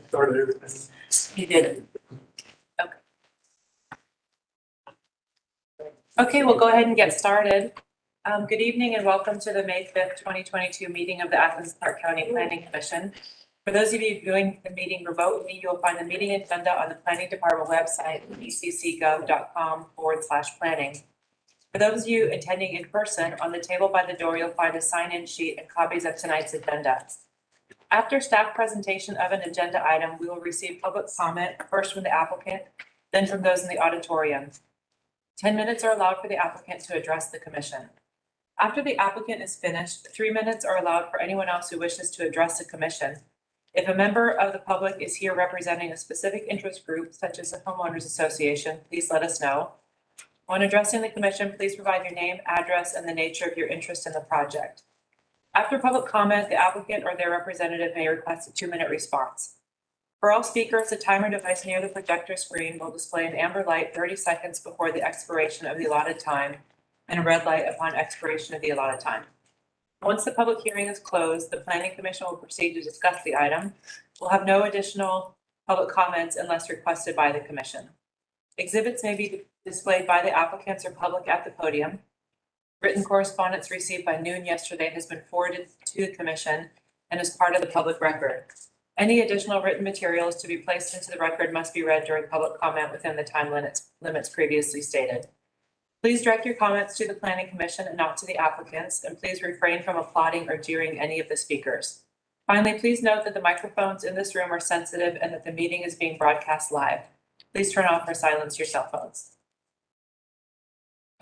Started everything. You did. Okay. Okay, we'll go ahead and get started. Good evening and welcome to the May 5th, 2022 meeting of the Athens-Clarke County Planning Commission. For those of you viewing the meeting remotely, you'll find the meeting agenda on the Planning Department website, eccgov.com/planning. For those of you attending in person, on the table by the door, you'll find a sign-in sheet and copies of tonight's agenda. After staff presentation of an agenda item, we will receive public comment, first from the applicant, then from those in the auditorium. 10 minutes are allowed for the applicant to address the commission. After the applicant is finished, 3 minutes are allowed for anyone else who wishes to address the commission. If a member of the public is here representing a specific interest group, such as a homeowners association, please let us know. When addressing the commission, please provide your name, address, and the nature of your interest in the project. After public comment, the applicant or their representative may request a 2-minute response. For all speakers, a timer device near the projector screen will display an amber light 30 seconds before the expiration of the allotted time and a red light upon expiration of the allotted time. Once the public hearing is closed, the Planning Commission will proceed to discuss the item. We'll have no additional public comments unless requested by the commission. Exhibits may be displayed by the applicants or public at the podium. Written correspondence received by noon yesterday has been forwarded to the commission and is part of the public record. Any additional written materials to be placed into the record must be read during public comment within the time limits previously stated. Please direct your comments to the Planning Commission and not to the applicants, and please refrain from applauding or jeering any of the speakers. Finally, please note that the microphones in this room are sensitive and that the meeting is being broadcast live. Please turn off or silence your cell phones.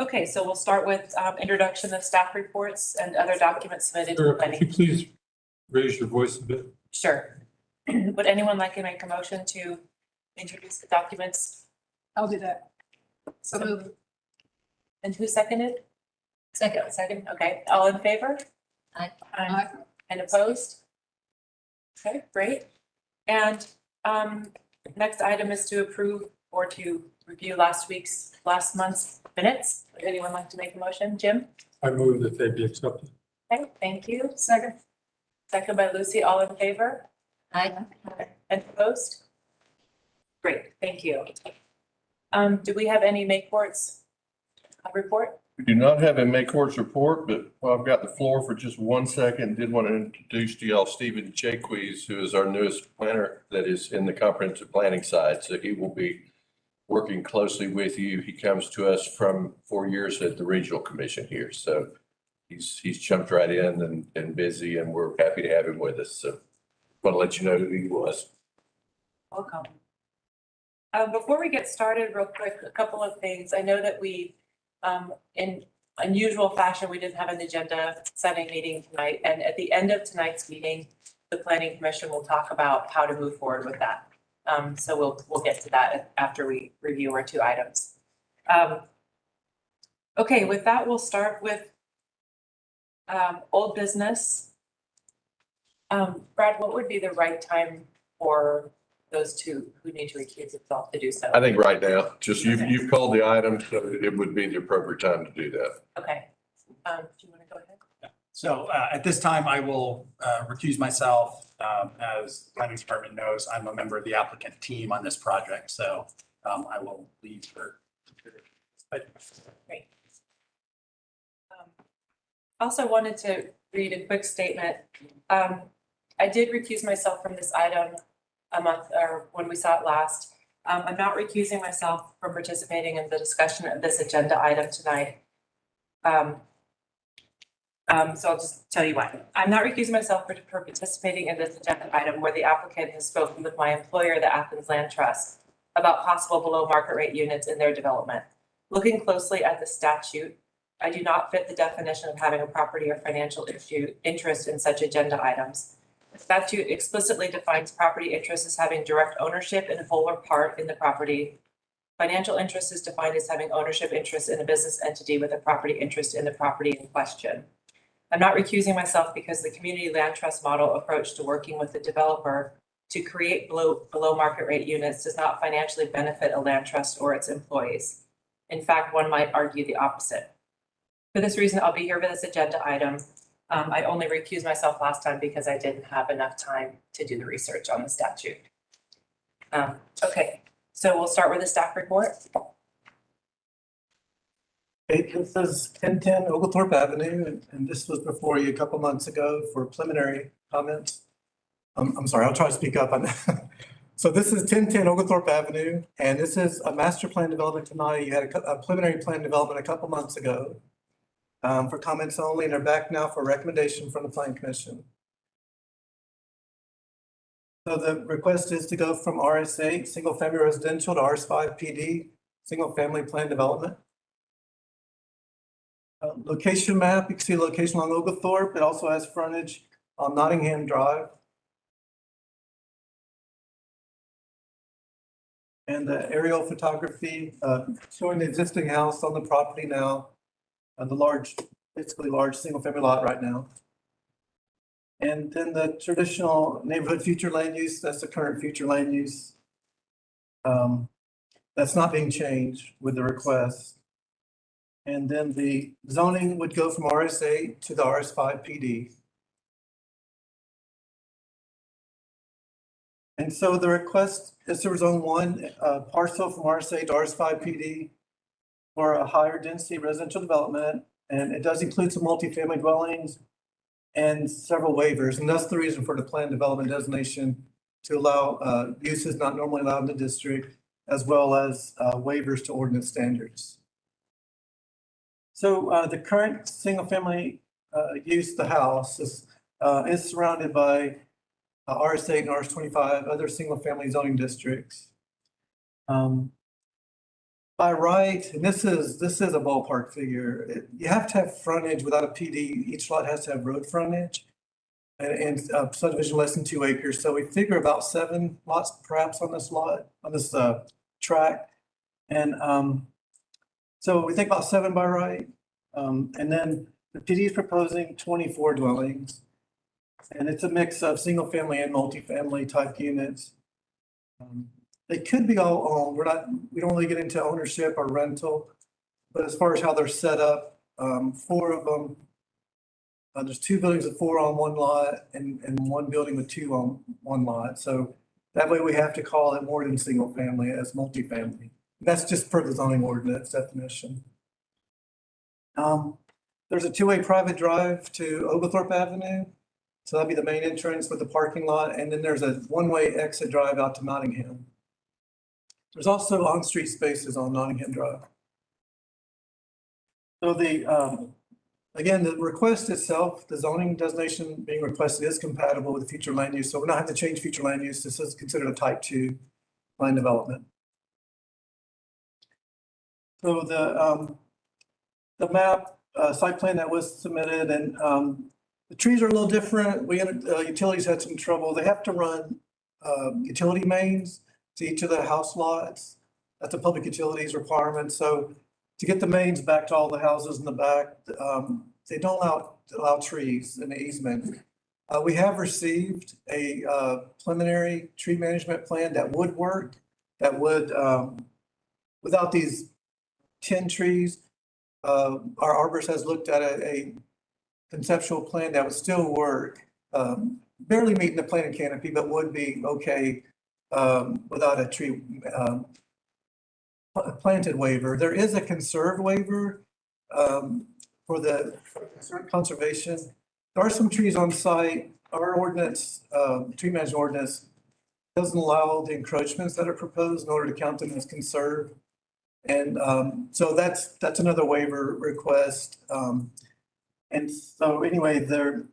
Okay, so we'll start with introduction of staff reports and other documents submitted to the planning. Could you please raise your voice a bit? Sure. Would anyone like to make a motion to introduce the documents? I'll do that. So move. And who seconded? Second. Okay. All in favor? Aye. And opposed? Okay, great. And next item is to approve or to review last month's minutes. Would anyone like to make a motion? Jim? I move that they be accepted. Okay, thank you. Second by Lucy. All in favor? Aye. And opposed? Great, thank you. Do we have any May courts report? We do not have a May courts report, but while I've got the floor for just 1 second, did want to introduce to y'all Stephen Jaques, who is our newest planner that is in the comprehensive planning side. So he will be working closely with you. He comes to us from 4 years at the regional commission here. So he's jumped right in and busy, and we're happy to have him with us. So want to let you know who he was. Welcome. Before we get started, real quick, a couple of things. I know that we, in unusual fashion, we didn't have an agenda setting meeting tonight. And at the end of tonight's meeting, the Planning Commission will talk about how to move forward with that. So we'll get to that after we review our 2 items. Okay, with that, we'll start with old business. Brad, what would be the right time for those 2 who need to recuse themselves to do so? I think right now, just you've called the item, so it would be the appropriate time to do that. Okay. Do you want to go ahead? So at this time, I will recuse myself. As the planning department knows, I'm a member of the applicant team on this project, so I will leave for. Great. Also wanted to read a quick statement. I did recuse myself from this item a month or when we saw it last. I'm not recusing myself from participating in the discussion of this agenda item tonight. So I'll just tell you why. I'm not recusing myself for participating in this agenda item where the applicant has spoken with my employer, the Athens Land Trust, about possible below market rate units in their development. Looking closely at the statute, I do not fit the definition of having a property or financial interest in such agenda items. The statute explicitly defines property interest as having direct ownership in whole or part in the property. Financial interest is defined as having ownership interest in a business entity with a property interest in the property in question. I'm not recusing myself because the community land trust model approach to working with the developer to create below market rate units does not financially benefit a land trust or its employees. In fact, one might argue the opposite. For this reason, I'll be here for this agenda item. I only recused myself last time because I didn't have enough time to do the research on the statute. Okay, so we'll start with the staff report. Okay, this is 1010 Oglethorpe Avenue, and this was before you a couple months ago for preliminary comments. I'm sorry, I'll try to speak up on that. So this is 1010 Oglethorpe Avenue, and this is a master plan development tonight. You had a preliminary plan development a couple months ago for comments only, and they're back now for recommendation from the Planning Commission. So the request is to go from RS8, single family residential, to RS5 PD, single family plan development. Location map, you can see location along Oglethorpe. It also has frontage on Nottingham Drive. And the aerial photography showing the existing house on the property now, the large, basically large single family lot right now. And then the traditional neighborhood future land use, that's the current future land use. That's not being changed with the request. And then the zoning would go from RS8 to the RS5 PD. And so the request is to zone one parcel from RS8 to RS5 PD for a higher density residential development. And it does include some multifamily dwellings and several waivers. And that's the reason for the plan development designation, to allow uses not normally allowed in the district, as well as waivers to ordinance standards. So the current single family use, the house is surrounded by RS8 and RS25, other single family zoning districts. By right, and this is a ballpark figure, you have to have frontage without a PD. Each lot has to have road frontage and subdivision less than 2 acres. So we figure about 7 lots perhaps on this lot, on this tract. And so we think about 7 by right. And then the PD is proposing 24 dwellings. And it's a mix of single family and multifamily type units. They could be all owned. We don't really get into ownership or rental, but as far as how they're set up, 4 of them, there's 2 buildings with 4 on one lot and 1 building with 2 on one lot. So that way we have to call it more than single family as multifamily. That's just per the zoning ordinance definition. There's a 2-way private drive to Oglethorpe Avenue. So that'd be the main entrance with the parking lot. And then there's a 1-way exit drive out to Nottingham. There's also on-street spaces on Nottingham Drive. So again, the request itself, the zoning designation being requested is compatible with future land use. So we're not having to change future land use. This is considered a type 2 land development. So the map, site plan that was submitted, and the trees are a little different. Utilities had some trouble. They have to run utility mains to each of the house lots. That's a public utilities requirement. So to get the mains back to all the houses in the back, they don't allow trees in the easement. We have received a preliminary tree management plan that would work, that would, without these 10 trees, our arborist has looked at a conceptual plan that would still work, barely meeting the planting canopy, but would be okay without a tree planted waiver. There is a conserve waiver for the conservation. There are some trees on site. Our ordinance, tree management ordinance, doesn't allow the encroachments that are proposed in order to count them as conserved. And so that's another waiver request. And so anyway, there.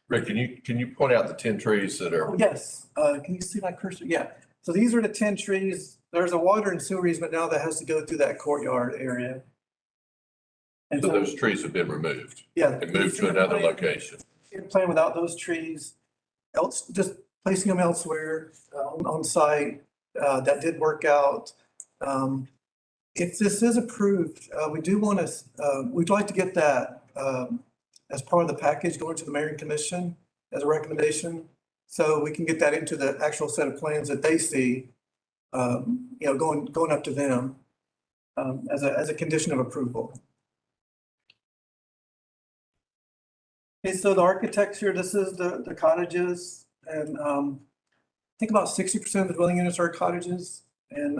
Rick, can you point out the 10 trees that are? Oh, yes. Can you see my cursor? Yeah. So these are the 10 trees. There's a water and sewer easement now that has to go through that courtyard area. And So those trees have been removed? Yeah. And moved to another location? Plan without those trees, just placing them elsewhere on site. That did work out. If this is approved, we do want to, we'd like to get that as part of the package going to the Mayor and Commission as a recommendation. So we can get that into the actual set of plans that they see, going up to them as a condition of approval. Okay, so the architecture, this is the cottages, and I think about 60% of the dwelling units are cottages, and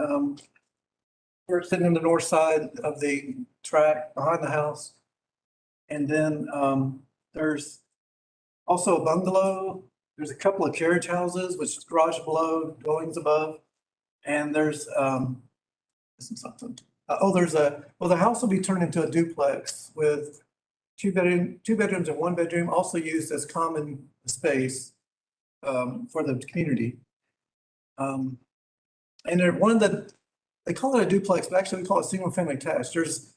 we're sitting on the north side of the track behind the house. And then there's also a bungalow. There's a couple of carriage houses, which is garage below, dwellings above. And there's this is something. The house will be turned into a duplex with two bedrooms and one bedroom, also used as common space for the community. And they call it a duplex, but actually we call it single family attached. There's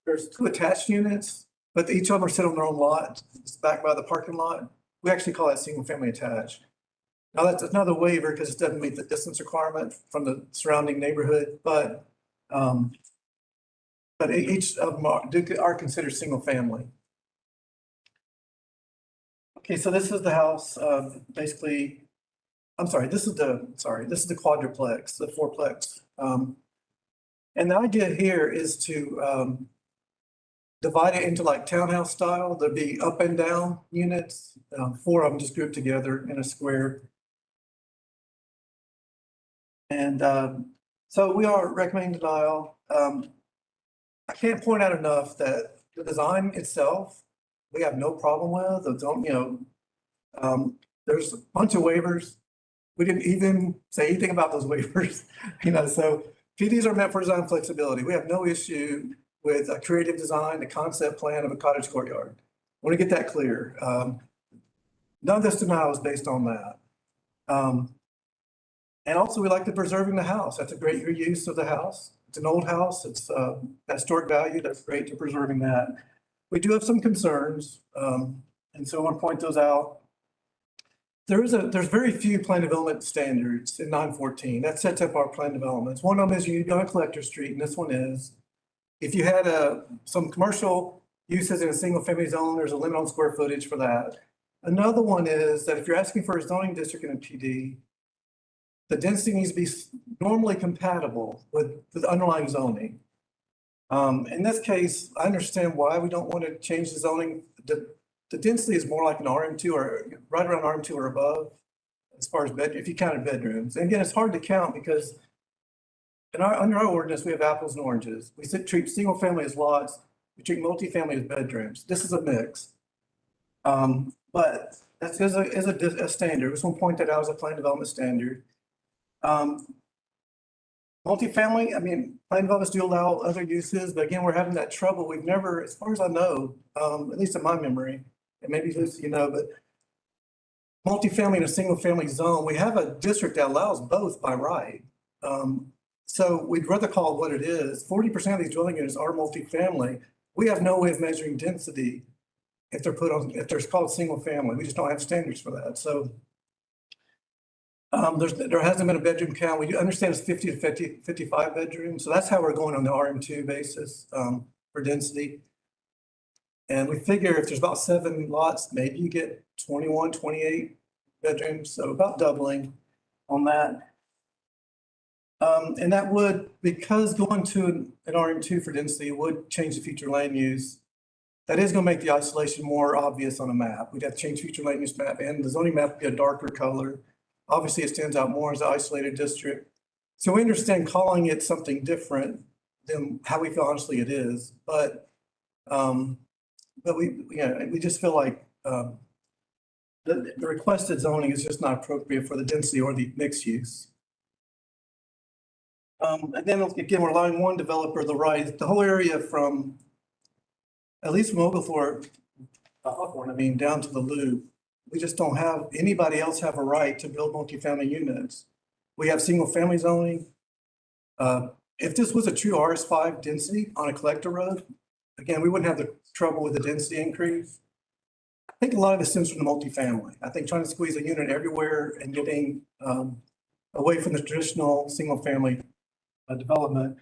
two attached units, but each of them are sit on their own lot. It's back by the parking lot. We actually call that single family attached. Now that's another waiver because it doesn't meet the distance requirement from the surrounding neighborhood, but each of them are considered single family. Okay, so this is the house, basically. This is the quadruplex, the fourplex. And the idea here is to divide it into like townhouse style. There'd be up and down units, 4 of them just grouped together in a square. And so we are recommending denial. I can't point out enough that the design itself, we have no problem with. There's a bunch of waivers. We didn't even say anything about those waivers, so PDs are meant for design flexibility. We have no issue with a creative design, the concept plan of a cottage courtyard. I want to get that clear. None of this denial is based on that. And also we like to preserving the house. That's a great reuse of the house. It's an old house. It's historic value. That's great to preserving that. We do have some concerns. And so I want to point those out. There's very few plan development standards in 914 that sets up our plan developments. One of them is you go on Collector Street, and this one is, if you had some commercial uses in a single family zone, there's a limit on square footage for that. Another one is that if you're asking for a zoning district in a PD, the density needs to be normally compatible with the underlying zoning. In this case, I understand why we don't want to change the zoning. The density is more like an RM2 or right around RM2 or above, as far as if you counted bedrooms. And again, it's hard to count because under our ordinance, we have apples and oranges. We treat single family as lots. We treat multifamily as bedrooms. This is a mix. But that is a standard. We just want to point that out as a plan development standard. Multifamily, plan developments do allow other uses, but again, we're having that trouble. We've never, as far as I know, at least in my memory, and maybe Lucy, but multifamily in a single family zone, we have a district that allows both by right. So we'd rather call it what it is. 40% of these dwelling units are multifamily. We have no way of measuring density if they're called single family. We just don't have standards for that. So there hasn't been a bedroom count. We understand it's 50 to 55 bedrooms. So that's how we're going on the RM2 basis for density. And we figure if there's about 7 lots, maybe you get 21, 28 bedrooms. So about doubling on that. And that would, because going to an RM2 for density would change the future land use. That is going to make the isolation more obvious on a map. We'd have to change future land use map, and the zoning map would be a darker color. Obviously, it stands out more as an isolated district. So we understand calling it something different than how we feel honestly it is, but we just feel like the requested zoning is just not appropriate for the density or the mixed use. And then again, we're allowing one developer the right, the whole area from, at least from Oglethorpe, Hawthorne, down to the Loop. We just don't have anybody else have a right to build multifamily units. We have single family zoning. If this was a true RS5 density on a collector road, again, we wouldn't have the trouble with the density increase. I think a lot of it stems from the multifamily. I think trying to squeeze a unit everywhere and getting away from the traditional single family development,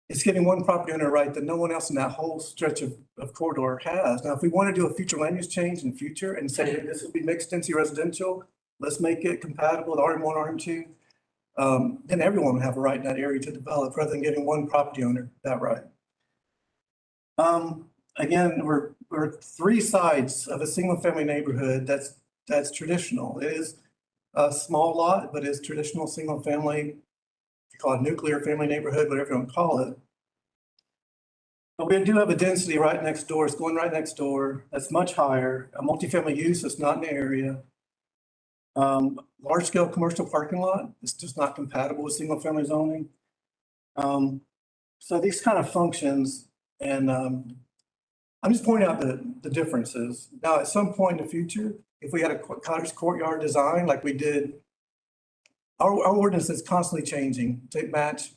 it's giving one property owner a right that no one else in that whole stretch of corridor has. Now, if we want to do a future land use change in future and say, hey, this will be mixed density residential, let's make it compatible with RM1, RM2, then everyone would have a right in that area to develop rather than giving one property owner that right. Again, we're we're three sides of a single-family neighborhood that's traditional. It is a small lot, but it's traditional single-family, you call it nuclear family neighborhood, whatever you want to call it. But we do have a density right next door. It's going right next door. That's much higher. A multifamily use that's not in the area. Large-scale commercial parking lot. It's just not compatible with single-family zoning. So these kind of functions, and I'm just pointing out the differences. Now, at some point in the future, if we had a cottage courtyard design like we did, our ordinance is constantly changing to match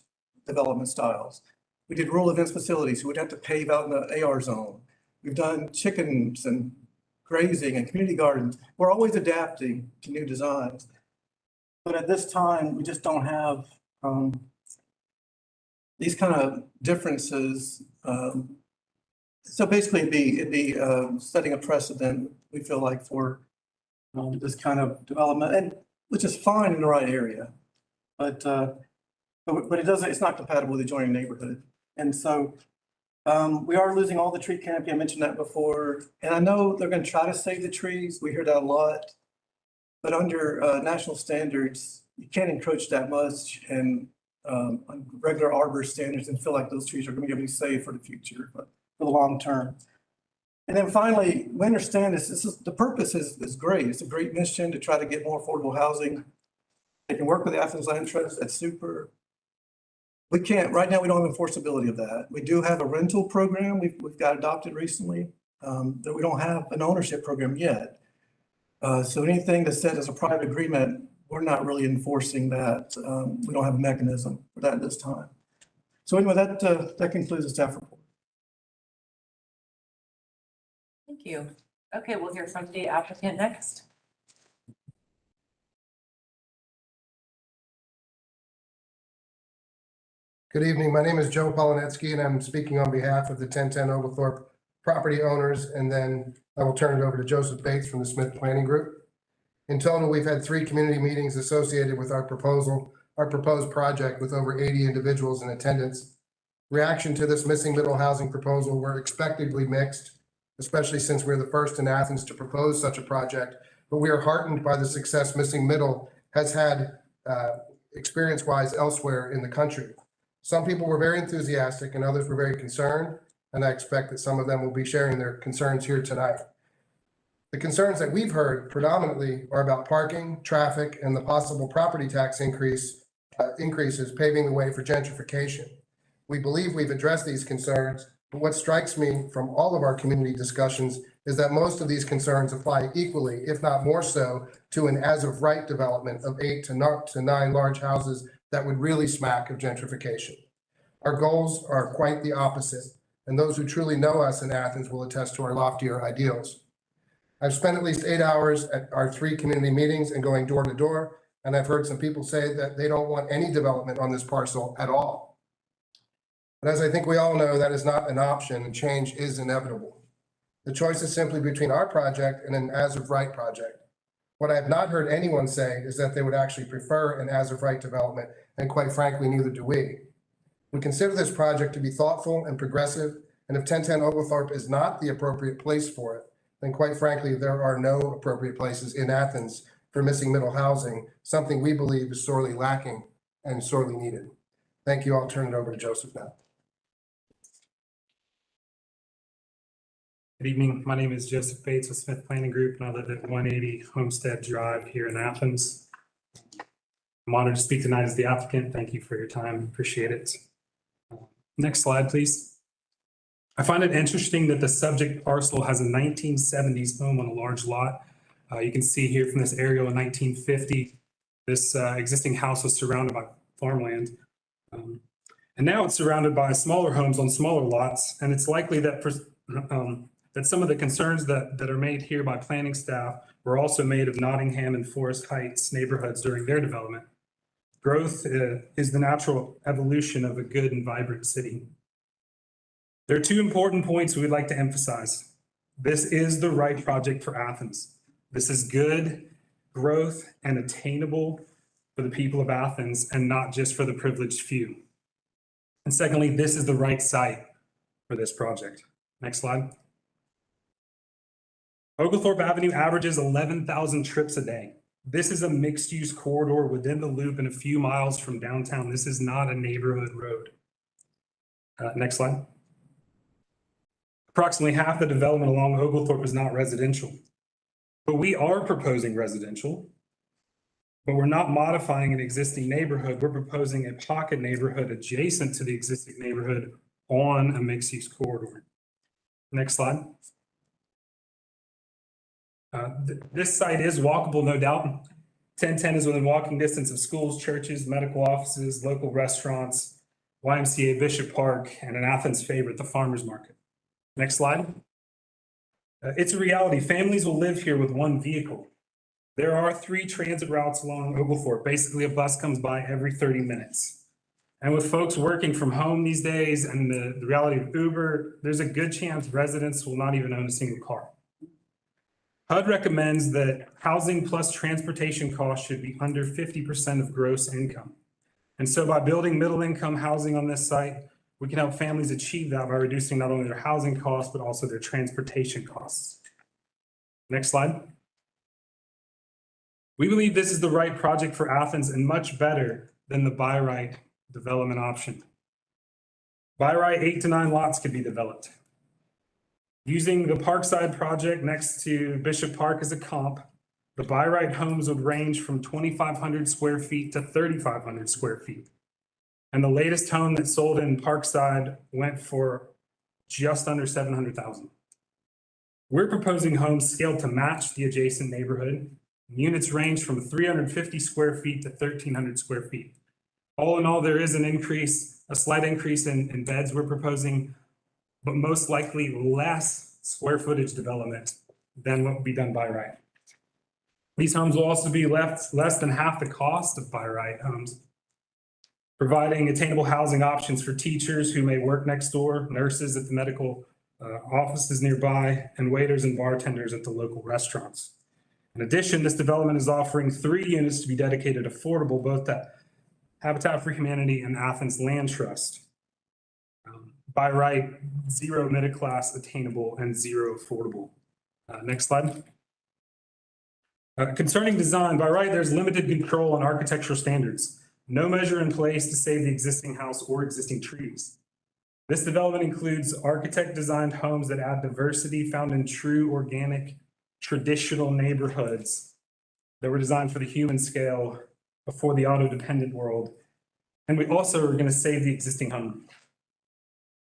development styles. We did rural events facilities, so we'd have to pave out in the AR zone. We've done chickens and grazing and community gardens. We're always adapting to new designs. But at this time, we just don't have these kind of differences. So basically it'd be setting a precedent, we feel like, for this kind of development, and which is fine in the right area. But it doesn't, it's not compatible with the adjoining neighborhood. And so we are losing all the tree canopy. I mentioned that before. And I know they're going to try to save the trees. We hear that a lot. But under national standards, you can't encroach that much and on regular arbor standards and feel like those trees are going to be saved for the future, but for the long term. And then finally, we understand this is the purpose is great. It's a great mission to try to get more affordable housing. They can work with the Athens Land Trust. That's super. We can't, right now, we don't have enforceability of that. We do have a rental program we've got adopted recently, that we don't have an ownership program yet. So anything that's set as a private agreement, we're not really enforcing that. We don't have a mechanism for that at this time. So anyway, that concludes the staff report. Thank you. Okay, we'll hear from the applicant next. Good evening. My name is Joe Polansky, and I'm speaking on behalf of the 1010 Oglethorpe property owners, and then I will turn it over to Joseph Bates from the Smith Planning Group. In total, we've had 3 community meetings associated with our proposed project with over 80 individuals in attendance. Reaction to this missing middle housing proposal were expectedly mixed, especially since we're the first in Athens to propose such a project, but we are heartened by the success missing middle has had experience-wise elsewhere in the country. Some people were very enthusiastic and others were very concerned, and I expect that some of them will be sharing their concerns here tonight. The concerns that we've heard predominantly are about parking, traffic, and the possible property tax increases paving the way for gentrification. We believe we've addressed these concerns, but what strikes me from all of our community discussions is that most of these concerns apply equally, if not more so, to an as-of-right development of 8 to 9 large houses that would really smack of gentrification. Our goals are quite the opposite, and those who truly know us in Athens will attest to our loftier ideals. I've spent at least 8 hours at our 3 community meetings and going door to door, and I've heard some people say that they don't want any development on this parcel at all. But as I think we all know, that is not an option, and change is inevitable. The choice is simply between our project and an as-of-right project. What I have not heard anyone say is that they would actually prefer an as-of-right development, and quite frankly, neither do we. We consider this project to be thoughtful and progressive, and if 1010 Oglethorpe is not the appropriate place for it, then quite frankly, there are no appropriate places in Athens for missing middle housing, something we believe is sorely lacking and sorely needed. Thank you. I'll turn it over to Joseph now. Good evening. My name is Joseph Bates with Smith Planning Group, and I live at 180 Homestead Drive here in Athens. I'm honored to speak tonight as the applicant. Thank you for your time. Appreciate it. Next slide, please. I find it interesting that the subject parcel has a 1970s home on a large lot. You can see here from this aerial in 1950, this existing house was surrounded by farmland. And now it's surrounded by smaller homes on smaller lots. And it's likely that that some of the concerns that are made here by planning staff were also made of Nottingham and Forest Heights neighborhoods during their development. Growth is the natural evolution of a good and vibrant city. There are 2 important points we would like to emphasize. This is the right project for Athens. This is good growth and attainable for the people of Athens and not just for the privileged few. And secondly, this is the right site for this project. Next slide. Oglethorpe Avenue averages 11,000 trips a day. This is a mixed-use corridor within the loop and a few miles from downtown. This is not a neighborhood road. Next slide. Approximately half the development along Oglethorpe is not residential. But we are proposing residential, but we're not modifying an existing neighborhood. We're proposing a pocket neighborhood adjacent to the existing neighborhood on a mixed-use corridor. Next slide. This site is walkable, no doubt. 1010 is within walking distance of schools, churches, medical offices, local restaurants, YMCA Bishop Park, and an Athens favorite, the farmer's market. Next slide. It's a reality. Families will live here with one vehicle. There are 3 transit routes along Oglethorpe. Basically, a bus comes by every 30 minutes. And with folks working from home these days and the reality of Uber, there's a good chance residents will not even own a single car. HUD recommends that housing plus transportation costs should be under 50% of gross income. And so by building middle income housing on this site, we can help families achieve that by reducing not only their housing costs, but also their transportation costs. Next slide. We believe this is the right project for Athens and much better than the buy right development option. By right, 8 to 9 lots could be developed. Using the Parkside project next to Bishop Park as a comp, the by right homes would range from 2,500 square feet to 3,500 square feet. And the latest home that sold in Parkside went for just under $700,000. We're proposing homes scaled to match the adjacent neighborhood. Units range from 350 square feet to 1,300 square feet. All in all, there is a slight increase in beds we're proposing, but most likely less square footage development than what would be done by right. These homes will also be less than half the cost of by right homes, providing attainable housing options for teachers who may work next door, nurses at the medical offices nearby, and waiters and bartenders at the local restaurants. In addition, this development is offering 3 units to be dedicated affordable, both at Habitat for Humanity and Athens Land Trust. By right, 0 middle class attainable and 0 affordable. Next slide. Concerning design, by right, there's limited control on architectural standards. No measure in place to save the existing house or existing trees. This development includes architect-designed homes that add diversity found in true, organic, traditional neighborhoods that were designed for the human scale before the auto-dependent world. And we also are going to save the existing home.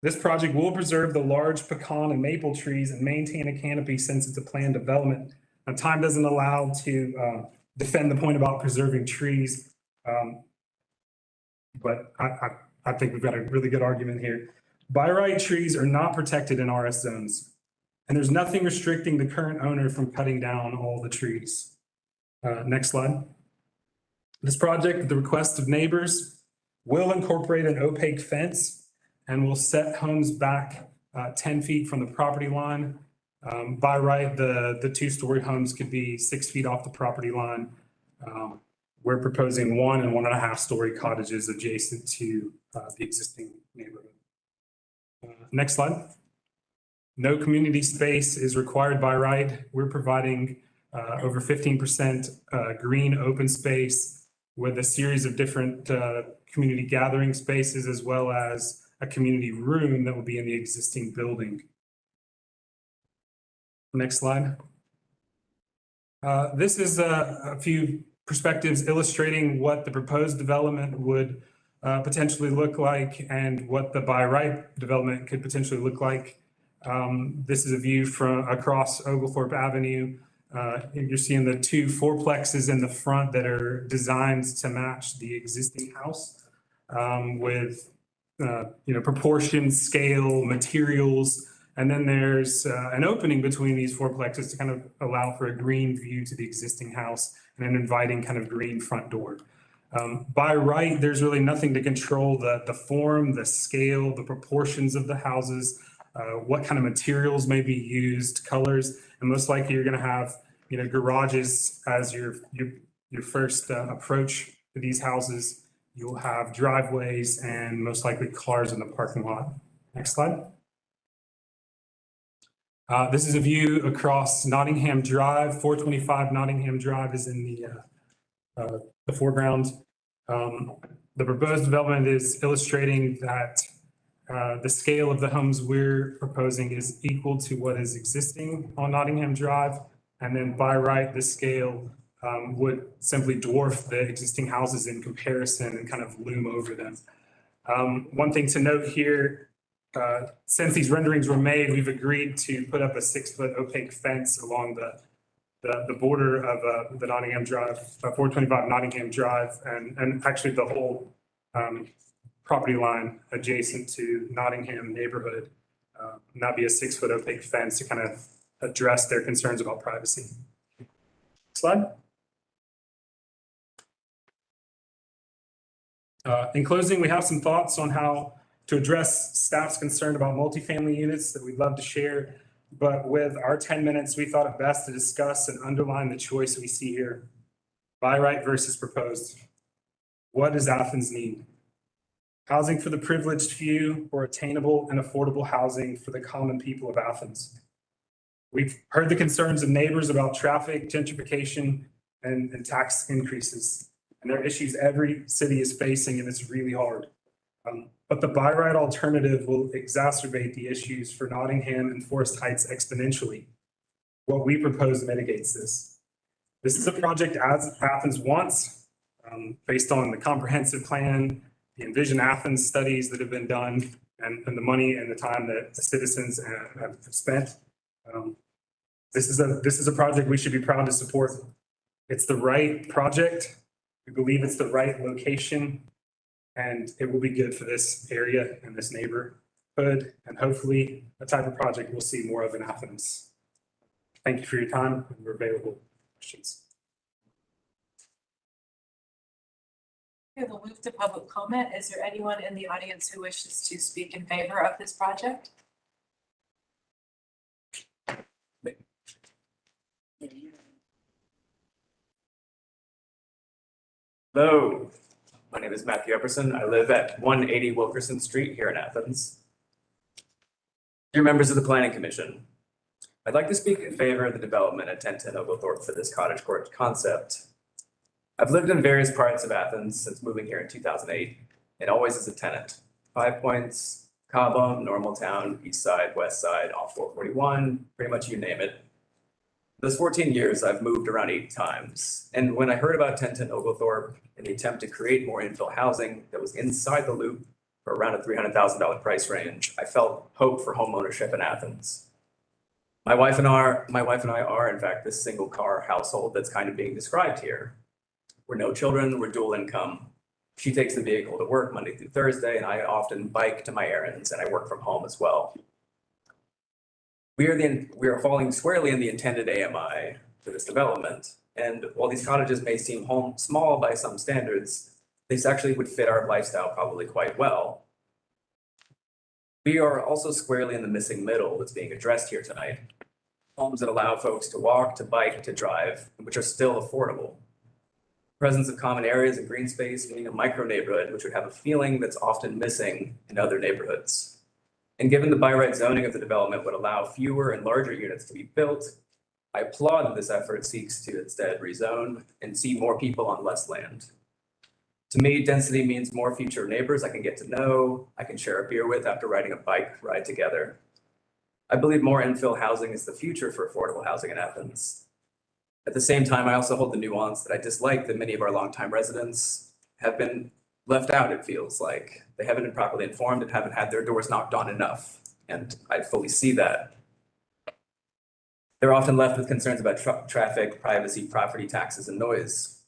This project will preserve the large pecan and maple trees and maintain a canopy since it's a planned development. Now, time doesn't allow to defend the point about preserving trees, but I think we've got a really good argument here. By right trees are not protected in RS zones, and there's nothing restricting the current owner from cutting down all the trees. Next slide. This project, at the request of neighbors, will incorporate an opaque fence and will set homes back 10 feet from the property line. By right, the 2-story homes could be 6 feet off the property line. We're proposing 1 and 1.5-story cottages adjacent to the existing neighborhood. Next slide. No community space is required by right. We're providing over 15% green open space with a series of different community gathering spaces, as well as a community room that will be in the existing building. Next slide. This is a few perspectives illustrating what the proposed development would potentially look like and what the by right development could potentially look like. This is a view from across Oglethorpe Avenue. You're seeing the 2 fourplexes in the front that are designed to match the existing house with proportions, scale, materials, and then there's an opening between these fourplexes to kind of allow for a green view to the existing house and an inviting kind of green front door. By right, there's really nothing to control the form, the scale, the proportions of the houses, what kind of materials may be used, colors, and most likely you're going to have garages as your first approach to these houses. You'll have driveways and most likely cars in the parking lot. Next slide. This is a view across Nottingham Drive. 425 Nottingham Drive is in the foreground. The proposed development is illustrating that the scale of the homes we're proposing is equal to what is existing on Nottingham Drive. And then by right, the scale would simply dwarf the existing houses in comparison and kind of loom over them. One thing to note here, since these renderings were made, we've agreed to put up a 6-foot opaque fence along the border of the Nottingham Drive, 425 Nottingham Drive, and actually the whole property line adjacent to Nottingham neighborhood. And that'd be a 6-foot opaque fence to kind of address their concerns about privacy. Slide. In closing, we have some thoughts on how to address staff's concern about multifamily units that we'd love to share. But with our 10 minutes, we thought it best to discuss and underline the choice we see here. By right versus proposed. What does Athens need? Housing for the privileged few or attainable and affordable housing for the common people of Athens? We've heard the concerns of neighbors about traffic, gentrification, and tax increases. And they're issues every city is facing, and it's really hard. But the by right alternative will exacerbate the issues for Nottingham and Forest Heights exponentially. What we propose mitigates this. This is a project as Athens wants, based on the comprehensive plan, the Envision Athens studies that have been done, and the money and the time that the citizens have spent. This is a project we should be proud to support. It's the right project. We believe it's the right location, and it will be good for this area and this neighborhood, and hopefully a type of project we'll see more of in Athens. Thank you for your time, and we're available for questions. Okay, we'll move to public comment. Is there anyone in the audience who wishes to speak in favor of this project? Hello, my name is Matthew Epperson. I live at 180 Wilkerson Street here in Athens. Dear members of the Planning Commission, I'd like to speak in favor of the development at 1010 Oglethorpe for this cottage court concept. I've lived in various parts of Athens since moving here in 2008, and always as a tenant. 5 Points, Cobham, Normaltown, East Side, West Side, off 441, pretty much you name it. Those 14 years, I've moved around 8 times. And when I heard about 1010 Oglethorpe and the attempt to create more infill housing that was inside the loop for around a $300,000 price range, I felt hope for homeownership in Athens. My wife and I are, in fact, this single car household that's kind of being described here. We're no children, we're dual income. She takes the vehicle to work Monday through Thursday, and I often bike to my errands, and I work from home as well. We are falling squarely in the intended AMI for this development. And while these cottages may seem small by some standards, this actually would fit our lifestyle probably quite well. We are also squarely in the missing middle that's being addressed here tonight. Homes that allow folks to walk, to bike, to drive, which are still affordable. Presence of common areas and green space, meaning a micro neighborhood, which would have a feeling that's often missing in other neighborhoods. And given the by right zoning of the development would allow fewer and larger units to be built, I applaud that this effort seeks to instead rezone and see more people on less land. To me, density means more future neighbors I can get to know, I can share a beer with after riding a bike ride together. I believe more infill housing is the future for affordable housing in Athens. At the same time, I also hold the nuance that I dislike that many of our longtime residents have been left out, it feels like. They haven't been properly informed and haven't had their doors knocked on enough. And I fully see that. They're often left with concerns about traffic, privacy, property taxes, and noise.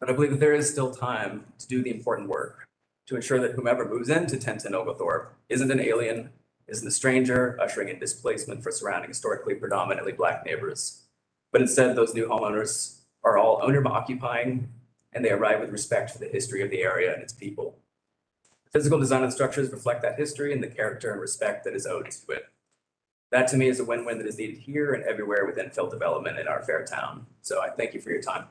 But I believe that there is still time to do the important work to ensure that whomever moves into 1010 Oglethorpe isn't an alien, isn't a stranger, ushering in displacement for surrounding historically predominantly Black neighbors. But instead, those new homeowners are all owner-occupying, and they arrive with respect for the history of the area and its people. The physical design of the structures reflect that history and the character and respect that is owed to it. That to me is a win-win that is needed here and everywhere with infill development in our fair town. So I thank you for your time.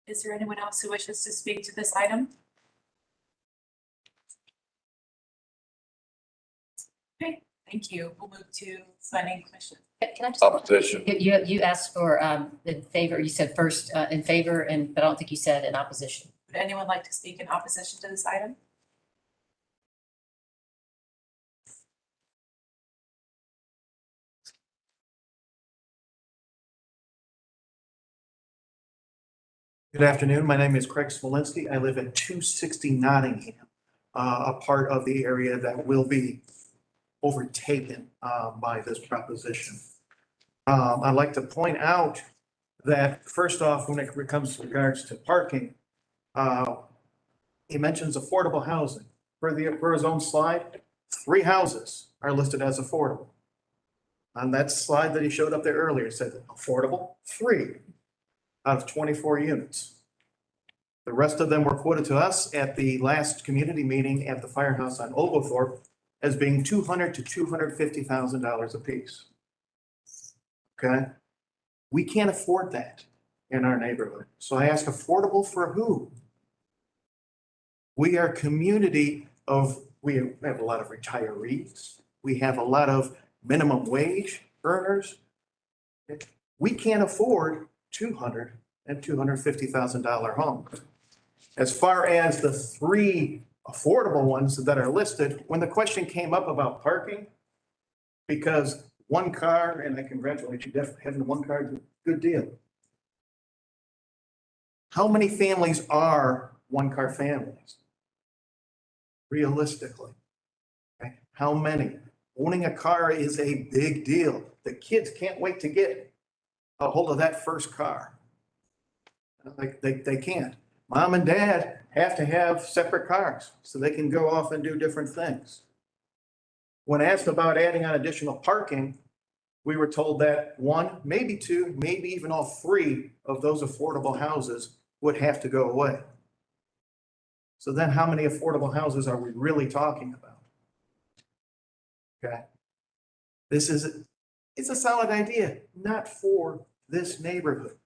Is there anyone else who wishes to speak to this item? Thank you. We'll move to planning commission. Can I just, Opposition. you asked for in favor, you said first in favor, but I don't think you said in opposition. Would anyone like to speak in opposition to this item? Good afternoon. My name is Craig Swalinsky. I live at 260 Nottingham, a part of the area that will be overtaken by this proposition. I'd like to point out that first off, when it comes to regards to parking, he mentions affordable housing. For his own slide, 3 houses are listed as affordable. On that slide that he showed up there earlier, it said affordable 3 out of 24 units. The rest of them were quoted to us at the last community meeting at the firehouse on Oglethorpe as being $200,000 to $250,000 apiece. Okay? We can't afford that in our neighborhood. So I ask, affordable for who? We are a community of, we have a lot of retirees. We have a lot of minimum wage earners. We can't afford $200,000 and $250,000 homes. As far as the 3 affordable ones that are listed, when the question came up about parking, because 1 car, and I congratulate you, having 1 car, good deal. How many families are 1-car families? Realistically, okay? How many? Owning a car is a big deal. The kids can't wait to get a hold of that first car. Like they can't. Mom and dad have to have separate cars so they can go off and do different things. When asked about adding on additional parking, we were told that 1, maybe 2, maybe even all 3 of those affordable houses would have to go away. So then how many affordable houses are we really talking about? Okay. It's a solid idea, not for this neighborhood.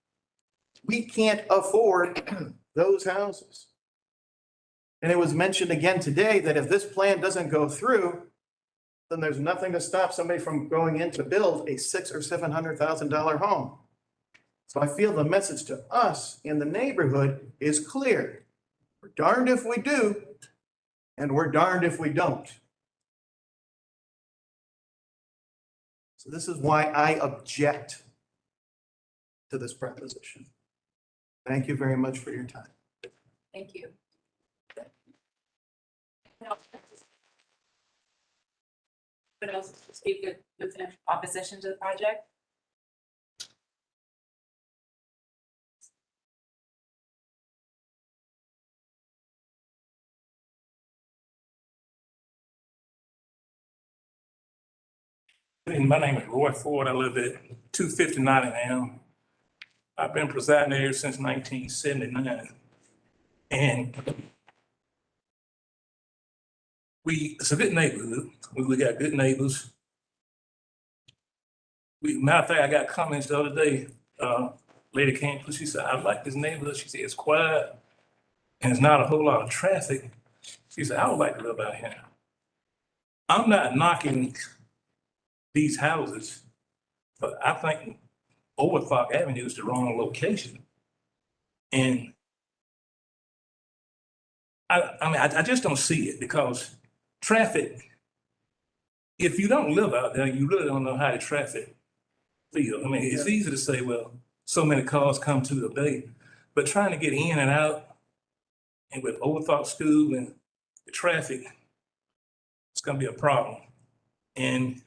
We can't afford those houses. And it was mentioned again today that if this plan doesn't go through, then there's nothing to stop somebody from going in to build a $600,000 or $700,000 home. So I feel the message to us in the neighborhood is clear. We're darned if we do, and we're darned if we don't. So this is why I object to this proposition. Thank you very much for your time. Thank you. Anyone else to speak with opposition to the project? My name is Roy Ford. I live at 250 Nottingham. I've been presiding there since 1979. And it's a good neighborhood. We got good neighbors. Matter of fact, I got comments the other day. Lady came, she said, I like this neighborhood. She said, it's quiet and it's not a whole lot of traffic. She said, I would like to live out here. I'm not knocking these houses, but I think Overclock Avenue is the wrong location. And I just don't see it because traffic, if you don't live out there, you really don't know how the traffic feels. I mean, it's easy to say, well, so many cars come to the bay, but trying to get in and out and with Overclock School and the traffic, it's gonna be a problem. And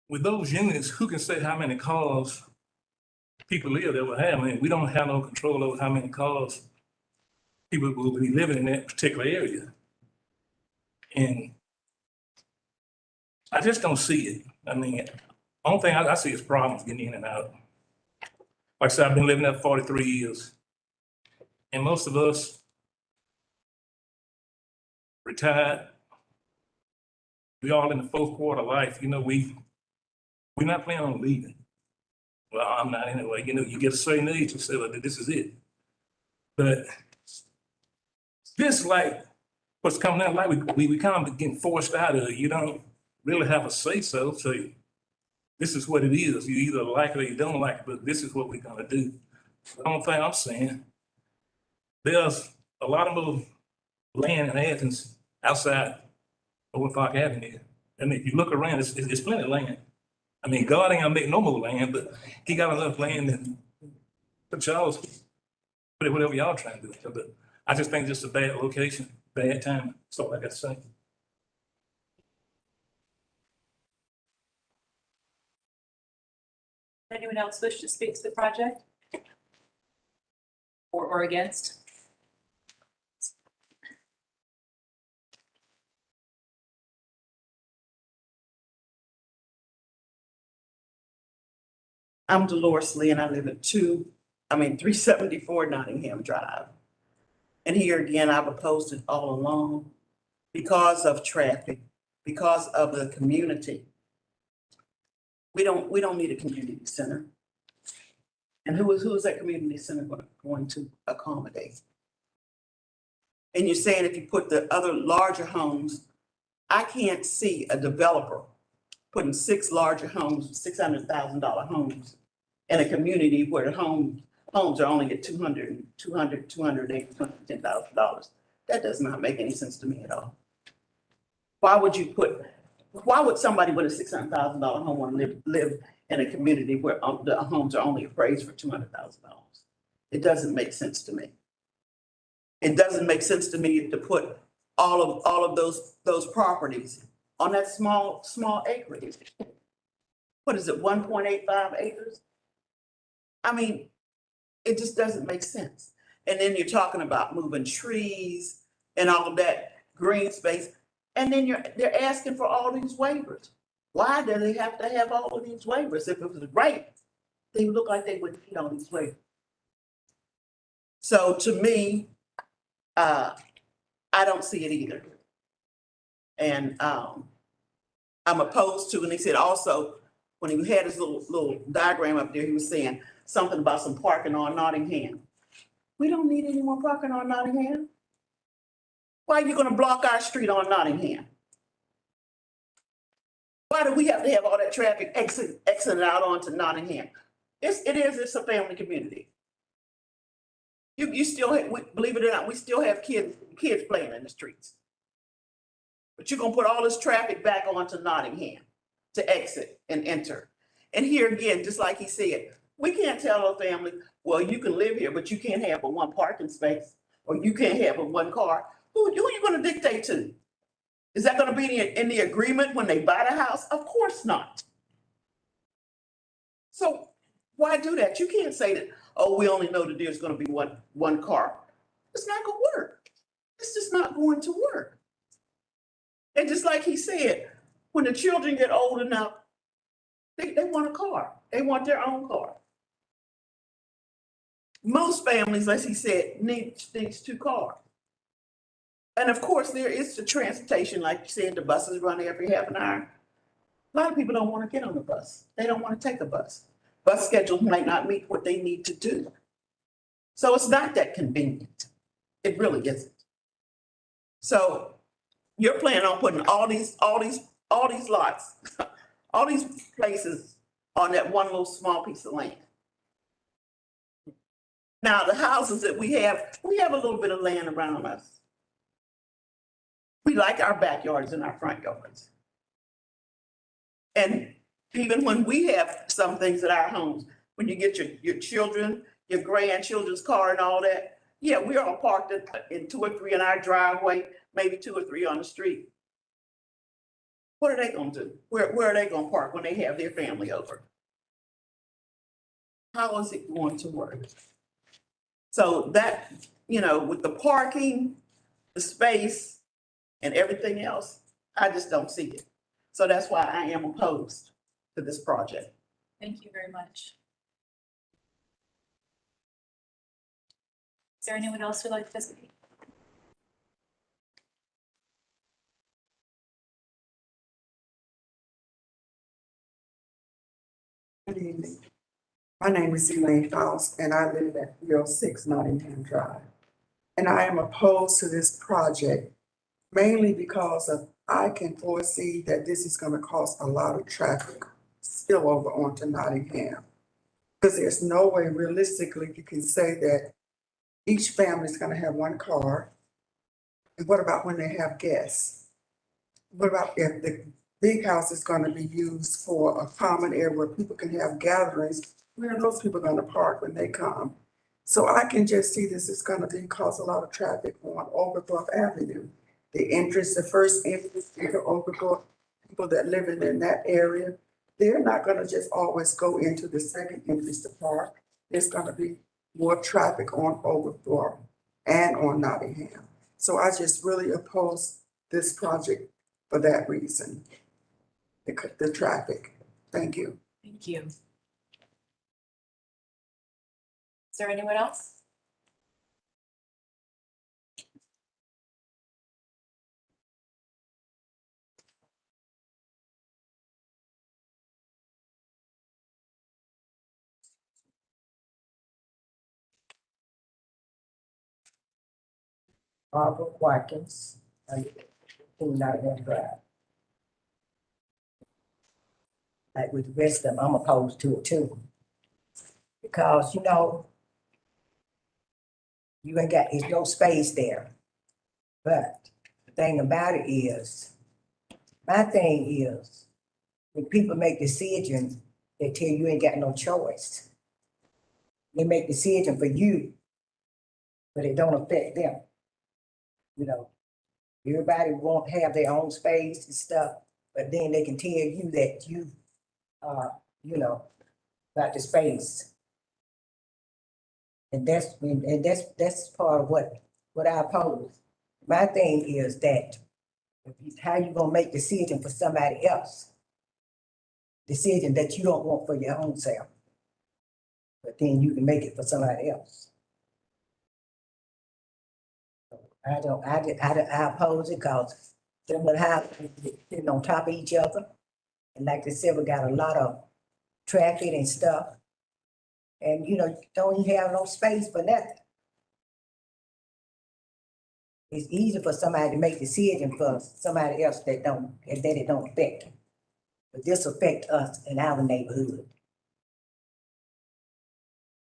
with those units, who can say how many cars people live there will have? I mean, we don't have no control over how many cars people will be living in that particular area. And I just don't see it. I mean, the only thing I see is problems getting in and out. Like I said, I've been living there 43 years. And most of us retired. We all in the 4th quarter of life. You know, we're not planning on leaving. Well, I'm not anyway. You know, you get a certain age, you say, well, this is it. But this, like, what's coming out, like we kind of getting forced out of it, you know? really have a say-so, say, this is what it is. You either like it or you don't like it, but this is what we're gonna do. The only thing I'm saying, there's a lot of little land in Athens outside of Clarke Avenue. And if you look around, it's plenty of land. I mean, God ain't gonna make no more land, but he got enough land and for y'all's, put it whatever y'all trying to do. But I just think it's just a bad location, bad time. That's all I got to say. Anyone else wish to speak to the project? Or against? I'm Dolores Lee and I live at 374 Nottingham Drive. And here again, I've opposed it all along because of traffic, because of the community. We don't need a community center. And who is that community center going to accommodate? And you're saying if you put the other larger homes, I can't see a developer putting 6 larger homes, $600,000 homes in a community where the homes are only at $210,000. That does not make any sense to me at all. Why would somebody with a $600,000 home want to live in a community where the homes are only appraised for $200,000? It doesn't make sense to me. It doesn't make sense to me to put all of those properties on that small acreage. What is it, 1.85 acres? I mean, it just doesn't make sense. And then you're talking about moving trees and all of that green space. And then they're asking for all these waivers. Why do they have to have all of these waivers? If it was right, they would look like they would need all these waivers. So to me, I don't see it either. And I'm opposed to, and he said also, when he had his little diagram up there, he was saying something about some parking on Nottingham. We don't need any more parking on Nottingham. Why are you gonna block our street on Nottingham? Why do we have to have all that traffic exiting out onto Nottingham? It's a family community. You still have, believe it or not, we still have kids playing in the streets. But you're gonna put all this traffic back onto Nottingham to exit and enter. And here again, just like he said, we can't tell a family, well, you can live here, but you can't have a 1 parking space, or you can't have a 1 car. Who are you gonna dictate to? Is that gonna be in the agreement when they buy the house? Of course not. So why do that? You can't say that, oh, we only know that there's gonna be one car. It's not gonna work. It's just not going to work. And just like he said, when the children get old enough, they want a car. They want their own car. Most families, as he said, needs 2 cars. And of course, there is the transportation, like you said, the buses run every half an hour. A lot of people don't want to get on the bus. They don't want to take a bus. Bus schedules might not meet what they need to do. So it's not that convenient. It really isn't. So you're planning on putting all these lots, all these places on that one little small piece of land. Now, the houses that we have a little bit of land around us. We like our backyards and our front yards. And even when we have some things at our homes, when you get your children, your grandchildren's car and all that, yeah, we are all parked in 2 or 3 in our driveway, maybe 2 or 3 on the street. What are they gonna do? Where are they gonna park when they have their family over? How is it going to work? So that, with the parking, the space, and everything else, I just don't see it. So that's why I am opposed to this project. Thank you very much. Is there anyone else who'd like to speak? Good evening. My name is Elaine Foss, and I live at 306 Nottingham Drive. And I am opposed to this project mainly because of I can foresee that this is gonna cause a lot of traffic spillover onto Nottingham. Because there's no way realistically you can say that each family is gonna have one car. And what about when they have guests? What about if the big house is gonna be used for a common area where people can have gatherings? Where are those people gonna park when they come? So I can just see this is gonna be, cause a lot of traffic on Overthorpe Avenue. The entrance, the first entrance into Overthorpe, people that live in that area, they're not gonna just always go into the second entrance to park. There's gonna be more traffic on Overthorpe and on Nottingham. So I just really oppose this project for that reason. The traffic. Thank you. Thank you. Is there anyone else? Barbara Watkins, and Nottingham Drive. Like with the rest of them, I'm opposed to it too. Because, you know, you ain't got, there's no space there. But the thing about it is, my thing is, when people make decisions, they tell you ain't got no choice. They make decisions for you, but it don't affect them. You know, everybody won't have their own space and stuff, but then they can tell you that you, you know, about the space. And that's part of what I oppose. My thing is that how you gonna make decision for somebody else? Decision that you don't want for your own self. But then you can make it for somebody else. I oppose it because them would have sitting on top of each other. And like they said, we got a lot of traffic and stuff. And you know, don't even have no space for nothing. It's easy for somebody to make decision for somebody else that it don't affect them. But this affect us in our neighborhood.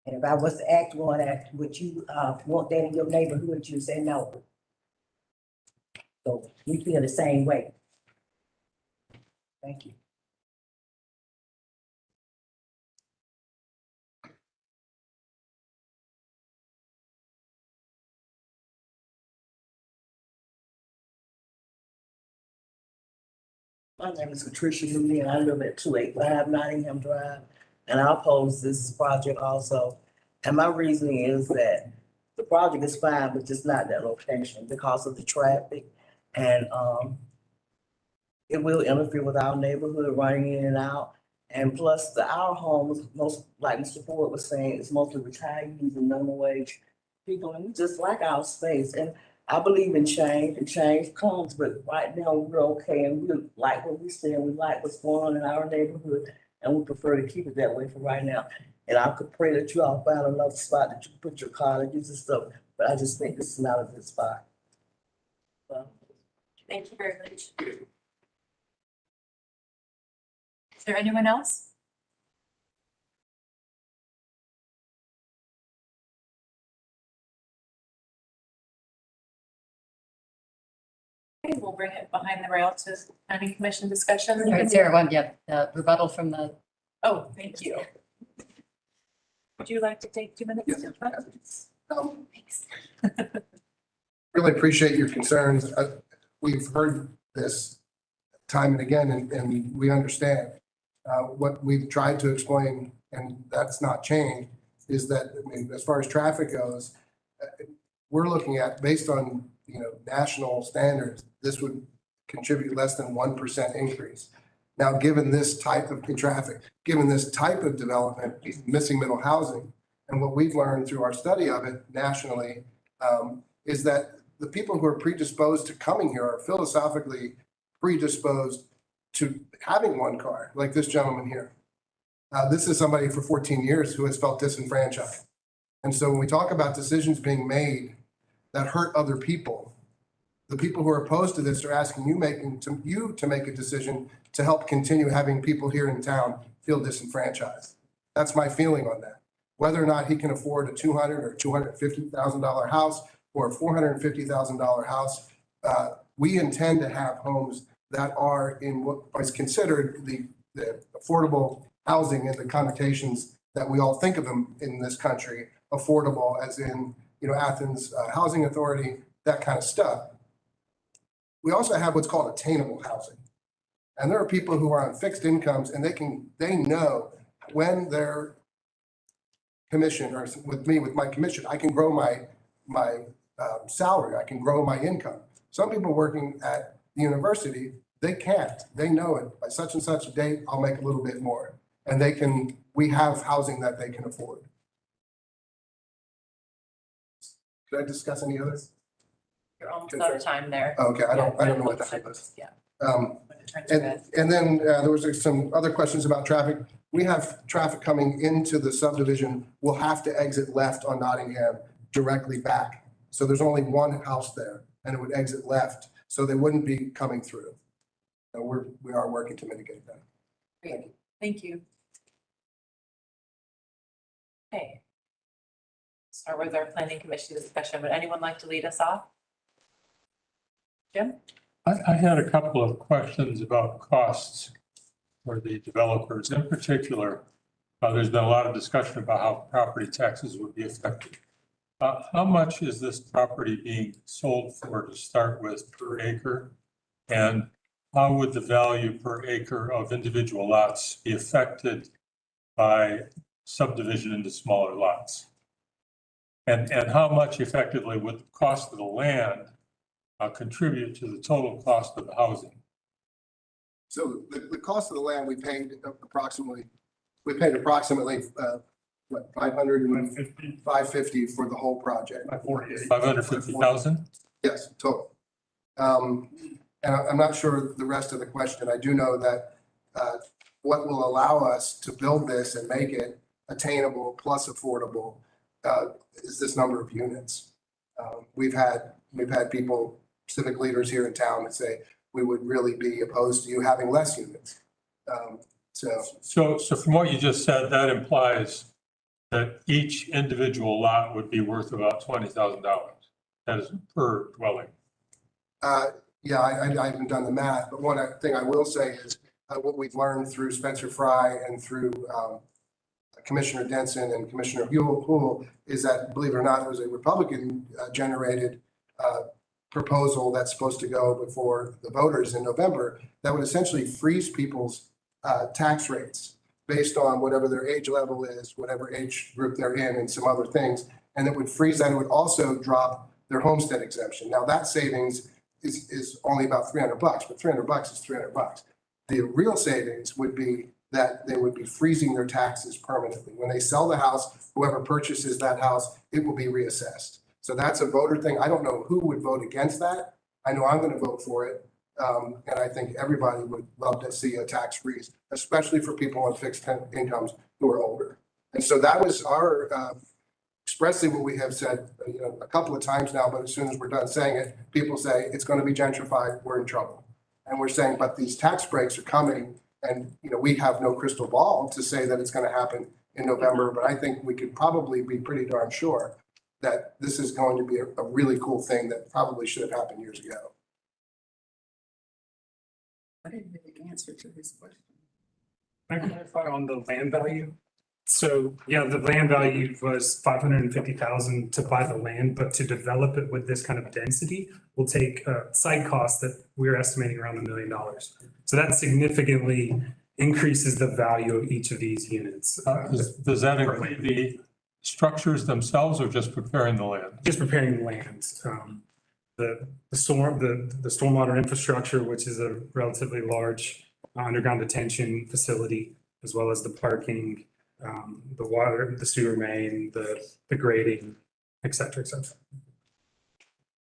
And if I was to ask one, would you want that in your neighborhood, you say no. So we feel the same way. Thank you. My name is Patricia, and I live at 285 Nottingham Drive, and I oppose this project also. And my reasoning is that the project is fine, but just not that location because of the traffic. And it will interfere with our neighborhood running in and out. And plus our homes, most, like Mr. Ford was saying, it's mostly retirees and minimum wage people, and we just like our space. And I believe in change, and change comes, but right now we're okay, and we like what we see, and we like what's going on in our neighborhood, and we prefer to keep it that way for right now. And I could pray that you all find another spot that you can put your cottages and stuff, but I just think this is not a good spot. Thank you very much. Is there anyone else? Okay, we'll bring it behind the rail to planning commission discussion. All right, Sarah, one, yeah, rebuttal from the. Oh, thank you. Would you like to take 2 minutes? Oh, thanks. Really appreciate your concerns. We've heard this time and again, and we understand. What we've tried to explain, and that's not changed, is that, I mean, as far as traffic goes, we're looking at, based on, you know, national standards, this would contribute less than 1% increase. Now, given this type of traffic, given this type of development, missing middle housing, and what we've learned through our study of it nationally, is that the people who are predisposed to coming here are philosophically predisposed to having one car, like this gentleman here. This is somebody for 14 years who has felt disenfranchised. And so when we talk about decisions being made that hurt other people, The people who are opposed to this are asking you to make a decision to help continue having people here in town feel disenfranchised. That's my feeling on that. Whether or not he can afford a $200,000 or $250,000 house or a $450,000 house, we intend to have homes that are in what is considered the affordable housing and the connotations that we all think of them in this country, affordable as in, Athens Housing Authority, that kind of stuff. We also have what's called attainable housing. And there are people who are on fixed incomes and they know when their commission or with my commission, I can grow my salary, I can grow my income. Some people working at the university, they can't. They know it. By such and such a date, I'll make a little bit more. And we have housing that they can afford. Could I discuss any others? You're almost out of time there. Okay, I don't know what that was. Yeah. Um, When it turns red. and then there was some other questions about traffic. We have traffic coming into the subdivision. We'll have to exit left on Nottingham directly back. So there's only one house there and it would exit left. So they wouldn't be coming through. So we are working to mitigate that. Great, thank you. Okay. Start with our planning commission discussion. Would anyone like to lead us off? Jim? I had a couple of questions about costs for the developers. In particular, there's been a lot of discussion about how property taxes would be affected. How much is this property being sold for to start with per acre? And how would the value per acre of individual lots be affected by subdivision into smaller lots? And how much effectively would the cost of the land contribute to the total cost of the housing? So the cost of the land, we paid approximately what, 500 and 550 for the whole project. 550,000? Yes, total. And I'm not sure the rest of the question. I do know that what will allow us to build this and make it attainable plus affordable is this number of units. We've had people, civic leaders here in town that say we would really be opposed to you having less units. So from what you just said, that implies that each individual lot would be worth about $20,000. That is per dwelling. Yeah, I haven't done the math, but one thing I will say is what we've learned through Spencer Fry and through Commissioner Denson and Commissioner Hool is that, believe it or not, it was a Republican generated proposal that's supposed to go before the voters in November that would essentially freeze people's tax rates based on whatever their age level is, whatever age group they're in, and some other things. And it would freeze that. It would also drop their homestead exemption. Now that savings is only about $300, but $300 is $300. The real savings would be that they would be freezing their taxes permanently. When they sell the house, whoever purchases that house, it will be reassessed. So that's a voter thing. I don't know who would vote against that. I know I'm going to vote for it. And I think everybody would love to see a tax freeze, especially for people on fixed incomes who are older. And so that was our expressly what we have said, a couple of times now, but as soon as we're done saying it, people say it's going to be gentrified, we're in trouble. And we're saying, but these tax breaks are coming and, we have no crystal ball to say that it's going to happen in November, but I think we could probably be pretty darn sure that this is going to be a really cool thing that probably should have happened years ago. I didn't really answer to his question. Can I clarify on the land value? So, yeah, the land value was 550,000 to buy the land, but to develop it with this kind of density will take site costs that we're estimating around $1 million. So that significantly increases the value of each of these units. Does that include the structures themselves or just preparing the land? Just preparing the land. The stormwater infrastructure, which is a relatively large underground detention facility, as well as the parking, the water, the sewer main, the grading, et cetera, et cetera.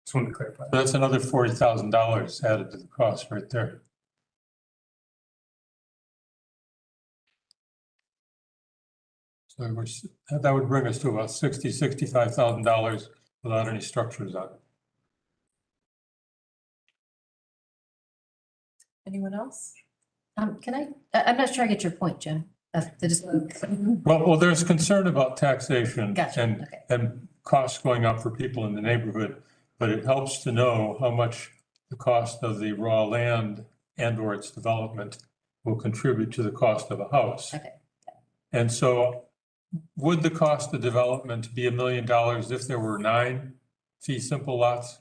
Just wanted to clarify. That's another $40,000 added to the cost right there. So that would bring us to about $65,000 without any structures on it. Anyone else? I'm not sure I get your point, Jim. Well, there's concern about taxation Gotcha, and, okay. and costs going up for people in the neighborhood. But it helps to know how much the cost of the raw land and or its development will contribute to the cost of a house. Okay. And so would the cost of development be $1 million if there were 9 fee simple lots?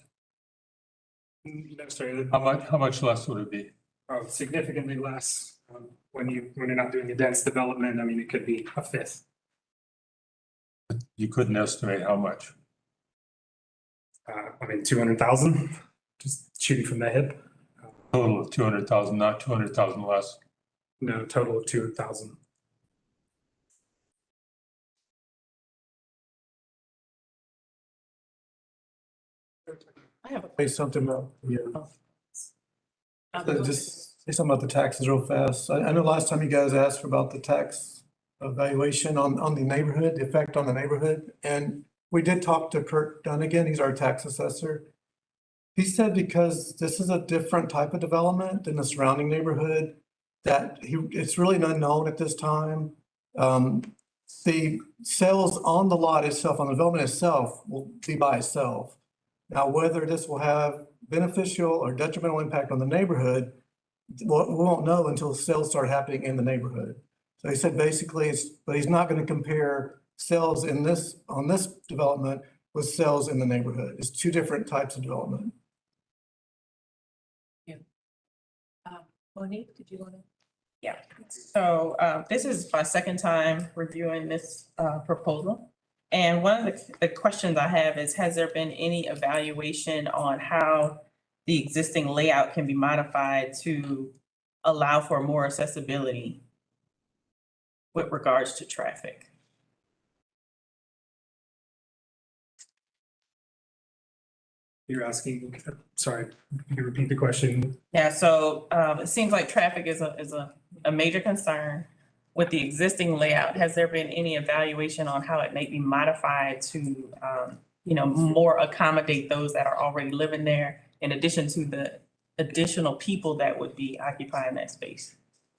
No, sorry, How much less would it be? significantly less. When you're not doing a dense development, I mean, it could be a fifth. You couldn't estimate how much. I mean, 200,000, just shooting from the hip. Total of 200,000, not 200,000 less. No, total of 200,000. I have Say something about, a. just say something about the taxes real fast. I know last time you guys asked about the tax evaluation on the neighborhood, the effect on the neighborhood. And we did talk to Kurt Dunnigan, he's our tax assessor. He said because this is a different type of development than the surrounding neighborhood, that it's really an unknown at this time. The sales on the lot itself, on the development itself, will be by itself. Now, whether this will have beneficial or detrimental impact on the neighborhood, we won't know until sales start happening in the neighborhood. So he said basically, but he's not going to compare sales on this development with sales in the neighborhood. It's 2 different types of development. Monique, did you want to? Yeah, so this is my second time reviewing this proposal. And one of the questions I have is, has there been any evaluation on how the existing layout can be modified to allow for more accessibility with regards to traffic? You're asking, sorry, can you repeat the question? Yeah, so it seems like traffic is a major concern with the existing layout. Has there been any evaluation on how it may be modified to, more accommodate those that are already living there, in addition to the additional people that would be occupying that space?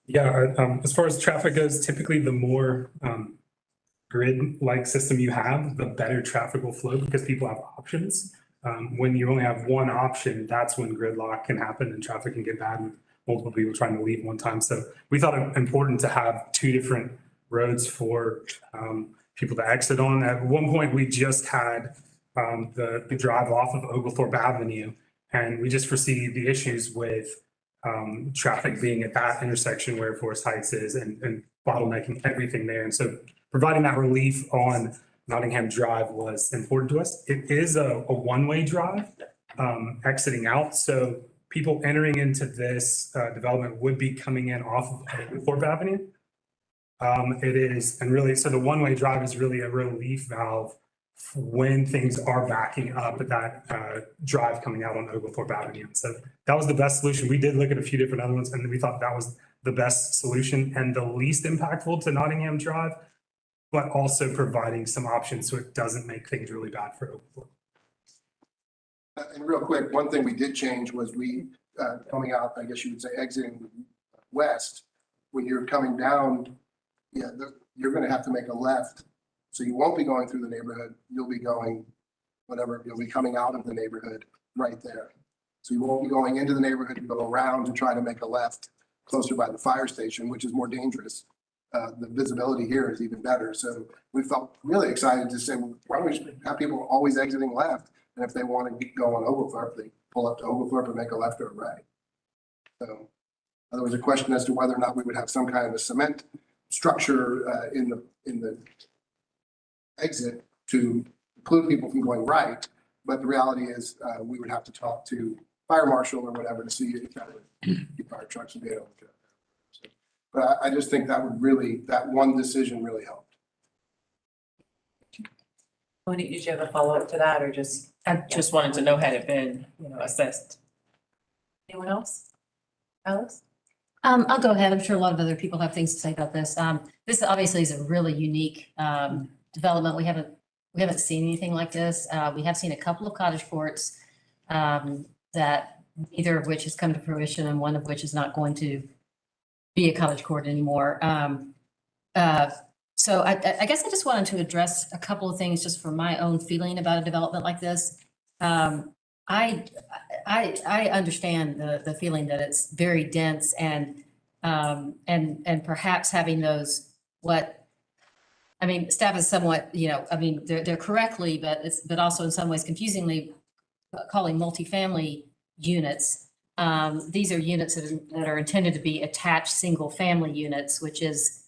Yeah, as far as traffic goes, typically the more grid-like system you have, the better traffic will flow because people have options. When you only have one option, that's when gridlock can happen and traffic can get bad and multiple people trying to leave one time. So we thought it important to have 2 different roads for people to exit on. At one point, we just had the drive off of Oglethorpe Avenue, and we just foresee the issues with traffic being at that intersection where Forest Heights is and bottlenecking everything there. And so providing that relief on Nottingham Drive was important to us. It is a one-way drive exiting out. So people entering into this development would be coming in off of Oglethorpe Avenue. It is, and really, so the one-way drive is really a relief valve when things are backing up at that drive coming out on Oglethorpe Avenue. So that was the best solution. We did look at a few different other ones, and we thought that was the best solution and the least impactful to Nottingham Drive, but also providing some options so it doesn't make things really bad for Oglethorpe. And real quick, one thing we did change was coming out, I guess you would say exiting west, when you're coming down, you're going to have to make a left. So you won't be going through the neighborhood. You'll be going you'll be coming out of the neighborhood right there. So you won't be going into the neighborhood to go around and try to make a left closer by the fire station, which is more dangerous. The visibility here is even better. So we felt really excited to say, why don't we just have people always exiting left? And if they want to go on Oglethorpe, they pull up to Oglethorpe and make a left or a right. So there was a question as to whether or not we would have some kind of a cement structure in the exit to preclude people from going right. But the reality is we would have to talk to fire marshal or whatever to see if that would keep fire trucks from being able to. So, but I just think that one decision really helped. Monique, did you have a follow-up to that or just? I just wanted to know, had it been, assessed? Anyone else? Alice? I'll go ahead. I'm sure a lot of other people have things to say about this. This obviously is a really unique development. We haven't seen anything like this. We have seen a couple of cottage courts that neither of which has come to fruition and one of which is not going to be a cottage court anymore. So I guess I just wanted to address a couple of things just for my own feeling about a development like this. I understand the feeling that it's very dense and perhaps having those staff is somewhat, they're correctly, but also in some ways confusingly calling multifamily units. These are units that are intended to be attached single-family units, which is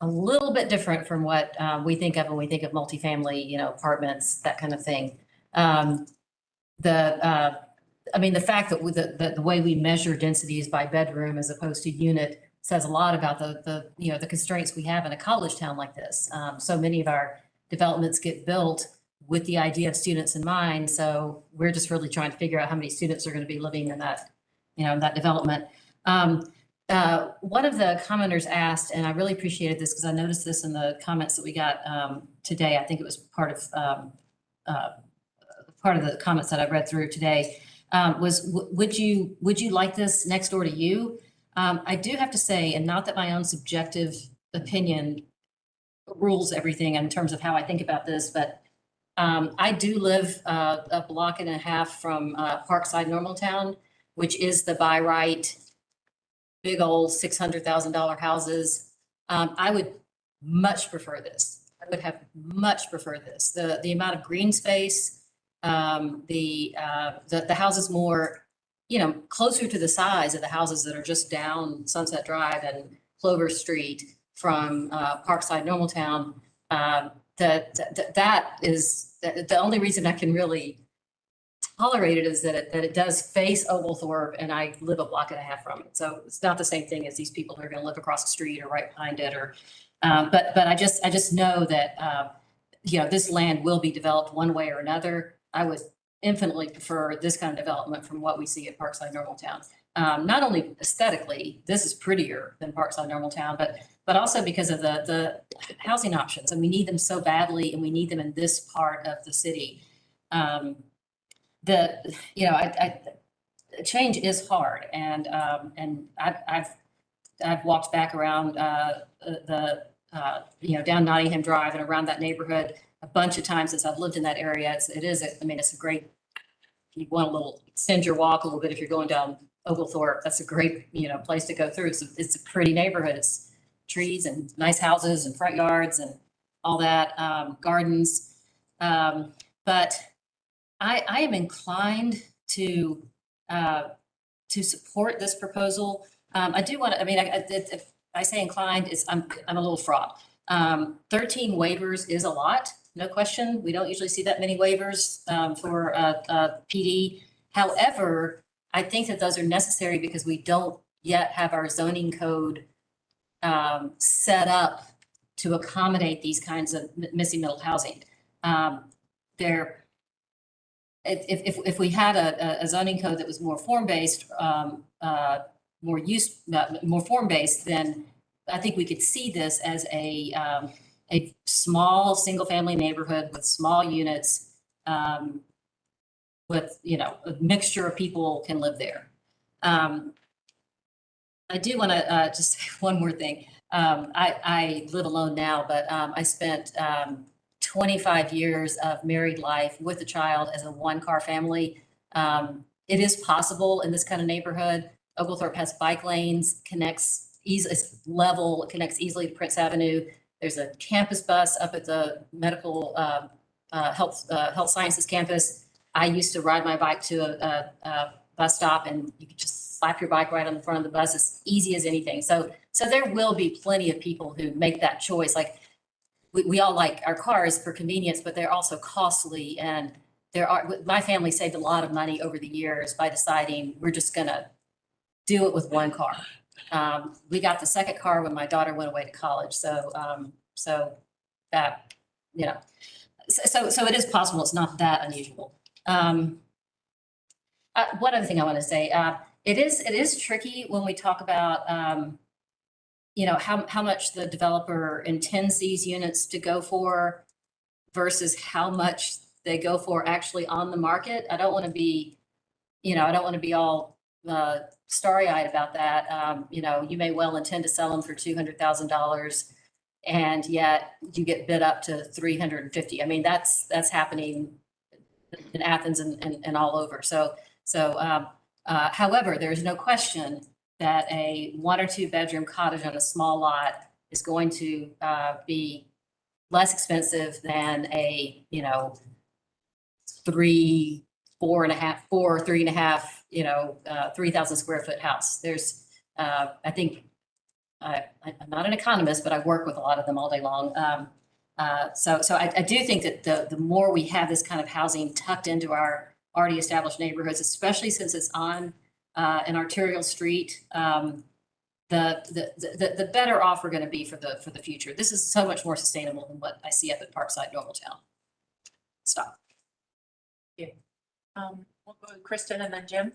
a little bit different from what we think of when we think of multifamily, apartments, that kind of thing. The fact that the way we measure density is by bedroom as opposed to unit says a lot about the constraints we have in a college town like this. So many of our developments get built with the idea of students in mind. So we're just really trying to figure out how many students are going to be living in that, that development. One of the commenters asked, and I really appreciated this because I noticed this in the comments that we got today. I think it was part of the comments that I read through today. Would you like this next door to you? I do have to say, and not that my own subjective opinion rules everything in terms of how I think about this, but I do live a block and a half from Parkside Normaltown, which is the by right, big old $600,000 houses. I would much prefer this. I would have much preferred this. The amount of green space, the houses more, closer to the size of the houses that are just down Sunset Drive and Clover Street from Parkside Normaltown. That is the only reason I can really tolerate it is that it does face Oglethorpe, and I live a block and a half from it. So it's not the same thing as these people who are going to live across the street or right behind it, or but I just know that this land will be developed one way or another. I would infinitely prefer this kind of development from what we see at Parkside Normaltown. Not only aesthetically, this is prettier than Parkside Normaltown, but also because of the housing options, and we need them so badly, and we need them in this part of the city. Change is hard, and I've walked back around down Nottingham Drive and around that neighborhood a bunch of times since I've lived in that area. It's a great, if you want a little, extend your walk a little bit if you're going down Oglethorpe, that's a great, place to go through. It's a pretty neighborhood. It's trees and nice houses and front yards and all that, gardens. But I am inclined to support this proposal. I do want to, if I say inclined, I'm a little fraught. 13 waivers is a lot, no question. We don't usually see that many waivers for PD. However, I think that those are necessary because we don't yet have our zoning code set up to accommodate these kinds of missing middle housing. If we had a zoning code that was more form-based, more form-based, then I think we could see this as a small single-family neighborhood with small units, with a mixture of people can live there. I do want to just say one more thing. I live alone now, but I spent 25 years of married life with a child as a one-car family. It is possible in this kind of neighborhood. Oglethorpe has bike lanes, connects easily, it's level, it connects easily to Prince Avenue. There's a campus bus up at the medical health sciences campus. I used to ride my bike to a bus stop, and you could just slap your bike right on the front of the bus, as easy as anything. So there will be plenty of people who make that choice. Like we all like our cars for convenience, but they're also costly. And my family saved a lot of money over the years by deciding we're just gonna do it with one car. We got the second car when my daughter went away to college. So that, so it is possible. It's not that unusual. One other thing I want to say, it is tricky when we talk about, how much the developer intends these units to go for versus how much they go for actually on the market. I don't want to be, I don't want to be all starry-eyed about that. You may well intend to sell them for $200,000 and yet you get bid up to 350. I mean, that's happening in Athens and all over. However, there's no question that a 1 or 2 bedroom cottage on a small lot is going to be less expensive than a, 3,000 square foot house. There's, I think, I'm not an economist, but I work with a lot of them all day long. So I do think that the more we have this kind of housing tucked into our already established neighborhoods, especially since it's on an arterial street, the better off we're going to be for the future. This is so much more sustainable than what I see up at Parkside, Normaltown. Stop. Yeah. We'll go with Kristen and then Jim.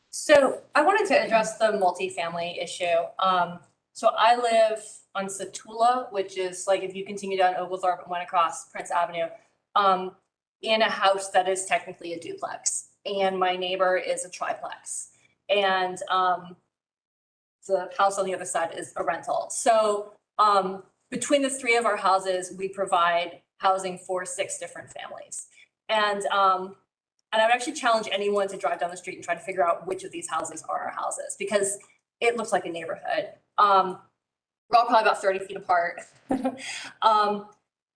So I wanted to address the multifamily issue. So I live on Satula, which is like if you continue down Oglethorpe and went across Prince Avenue, in a house that is technically a duplex, and my neighbor is a triplex, and the house on the other side is a rental. So between the 3 of our houses, we provide housing for 6 different families, and I would actually challenge anyone to drive down the street and try to figure out which of these houses are our houses, because it looks like a neighborhood. We're all probably about 30 feet apart.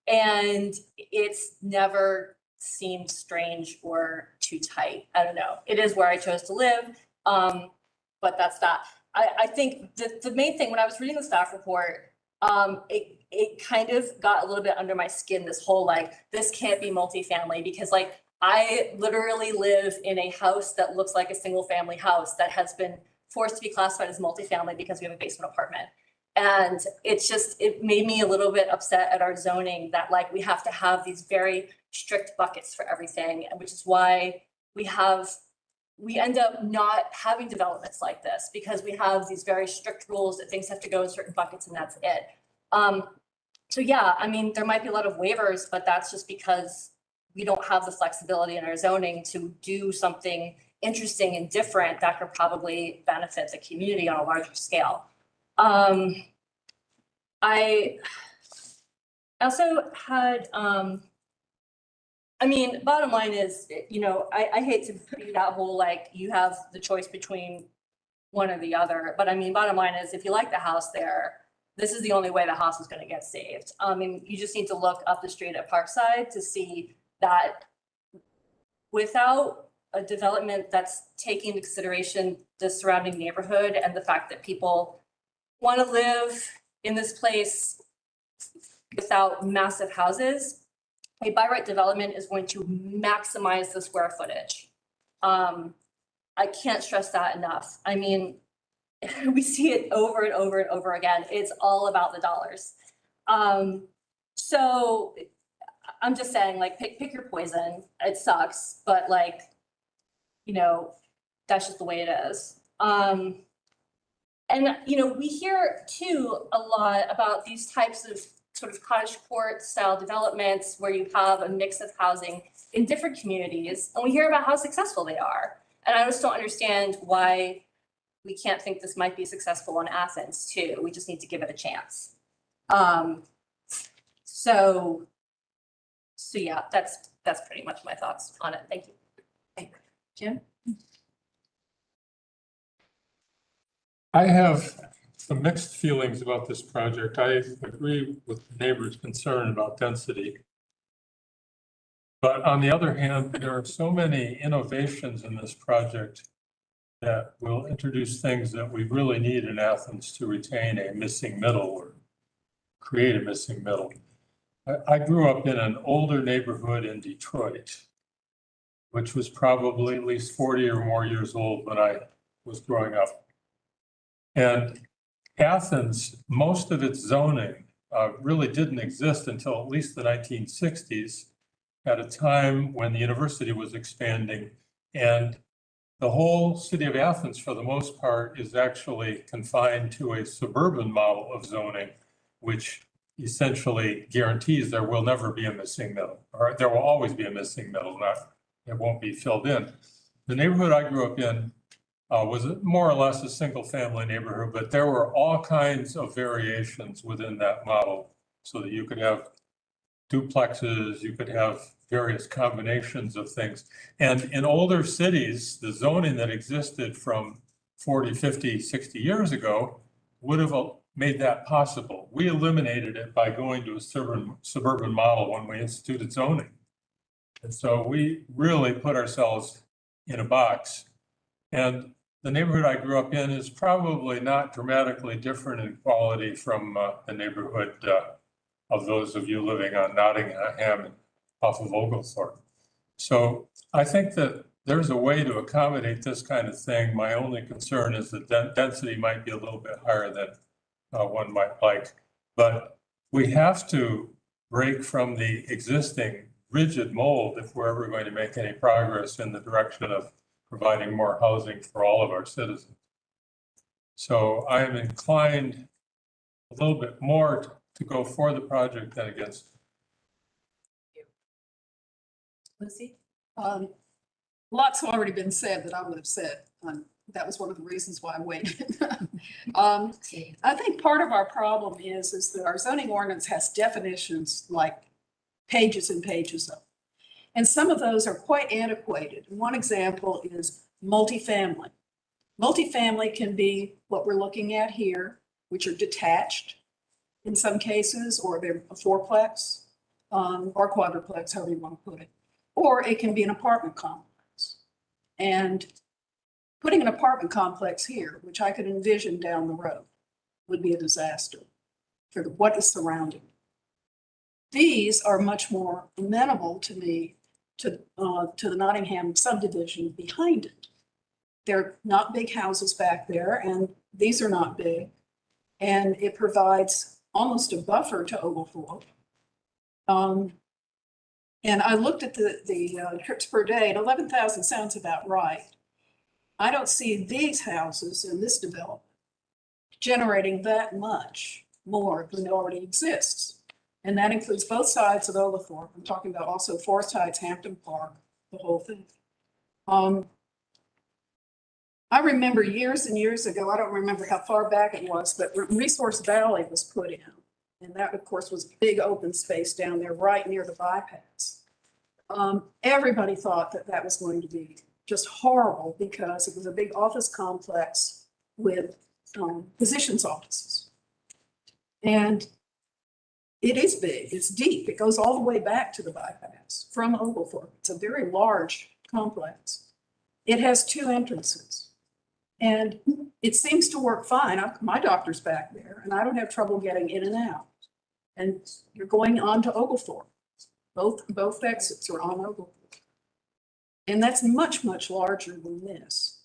And it's never seemed strange or too tight. I don't know. It is where I chose to live, but that's that. I think the main thing, when I was reading the staff report, it kind of got a little bit under my skin, this whole like, this can't be multifamily, because like, I literally live in a house that looks like a single family house that has been forced to be classified as multifamily because we have a basement apartment. And it made me a little bit upset at our zoning that like we have to have these very strict buckets for everything, and which is why we end up not having developments like this, because we have these very strict rules that things have to go in certain buckets and that's it. So yeah, I mean, there might be a lot of waivers, but that's just because we don't have the flexibility in our zoning to do something interesting and different that could probably benefit the community on a larger scale. I also had, bottom line is, I hate to be that whole, like, you have the choice between one or the other, but bottom line is, if you like the house there, this is the only way the house is going to get saved. You just need to look up the street at Parkside to see that without a development that's taking into consideration the surrounding neighborhood and the fact that people want to live in this place without massive houses, a by right development is going to maximize the square footage. I can't stress that enough. We see it over and over and over again. It's all about the dollars. So I'm just saying, like, pick your poison. It sucks, but like, that's just the way it is. And we hear too a lot about these types of sort of cottage court style developments where you have a mix of housing in different communities, and we hear about how successful they are. And I just don't understand why we can't think this might be successful in Athens too. We just need to give it a chance. So yeah, that's pretty much my thoughts on it. Thank you. Okay. Jim? I have some mixed feelings about this project. I agree with the neighbor's concern about density. But on the other hand, there are so many innovations in this project that will introduce things that we really need in Athens to retain a missing middle or create a missing middle. I grew up in an older neighborhood in Detroit, which was probably at least 40 or more years old when I was growing up. And Athens, most of its zoning really didn't exist until at least the 1960s, at a time when the university was expanding. And the whole city of Athens, for the most part, is actually confined to a suburban model of zoning, which essentially guarantees there will never be a missing middle, or there will always be a missing middle, it won't be filled in. the neighborhood I grew up in was more or less a single-family neighborhood, but there were all kinds of variations within that model, so that you could have duplexes, you could have various combinations of things. And in older cities, the zoning that existed from 40, 50, 60 years ago would have made that possible. We eliminated it by going to a suburban model when we instituted zoning. And so we really put ourselves in a box. And the neighborhood I grew up in is probably not dramatically different in quality from the neighborhood of those of you living on Nottingham and off of Oglethorpe. So I think that there's a way to accommodate this kind of thing. My only concern is that density might be a little bit higher than one might like. But we have to break from the existing rigid mold if we're ever going to make any progress in the direction of providing more housing for all of our citizens. So I am inclined a little bit more to go for the project than against it. Lucy? Lots have already been said that I would have said. That was one of the reasons why I waited. I think part of our problem is that our zoning ordinance has definitions like pages and pages of. And some of those are quite antiquated. One example is multifamily. Multifamily can be what we're looking at here, which are detached in some cases, or they're a fourplex or quadruplex, however you want to put it. Or it can be an apartment complex. And putting an apartment complex here, which I could envision down the road, would be a disaster for what is surrounding it. These are much more amenable to me to the Nottingham subdivision behind it. They're not big houses back there, and these are not big. And it provides almost a buffer to Oglethorpe. And I looked at the trips per day, and 11,000 sounds about right. I don't see these houses in this development generating that much more than already exists. And that includes both sides of Oglethorpe. I'm talking about also Forest Heights, Hampton Park, the whole thing. I remember years and years ago, I don't remember how far back it was, but Resource Valley was put in. And that, of course, was big open space down there right near the bypass. Everybody thought that that was going to be just horrible because it was a big office complex with physicians' offices. And it is big, it's deep. It goes all the way back to the bypass from Oglethorpe. It's a very large complex. It has 2 entrances. And it seems to work fine. My doctor's back there, and I don't have trouble getting in and out. And you're going on to Oglethorpe. Both exits are on Oglethorpe. And that's much, much larger than this.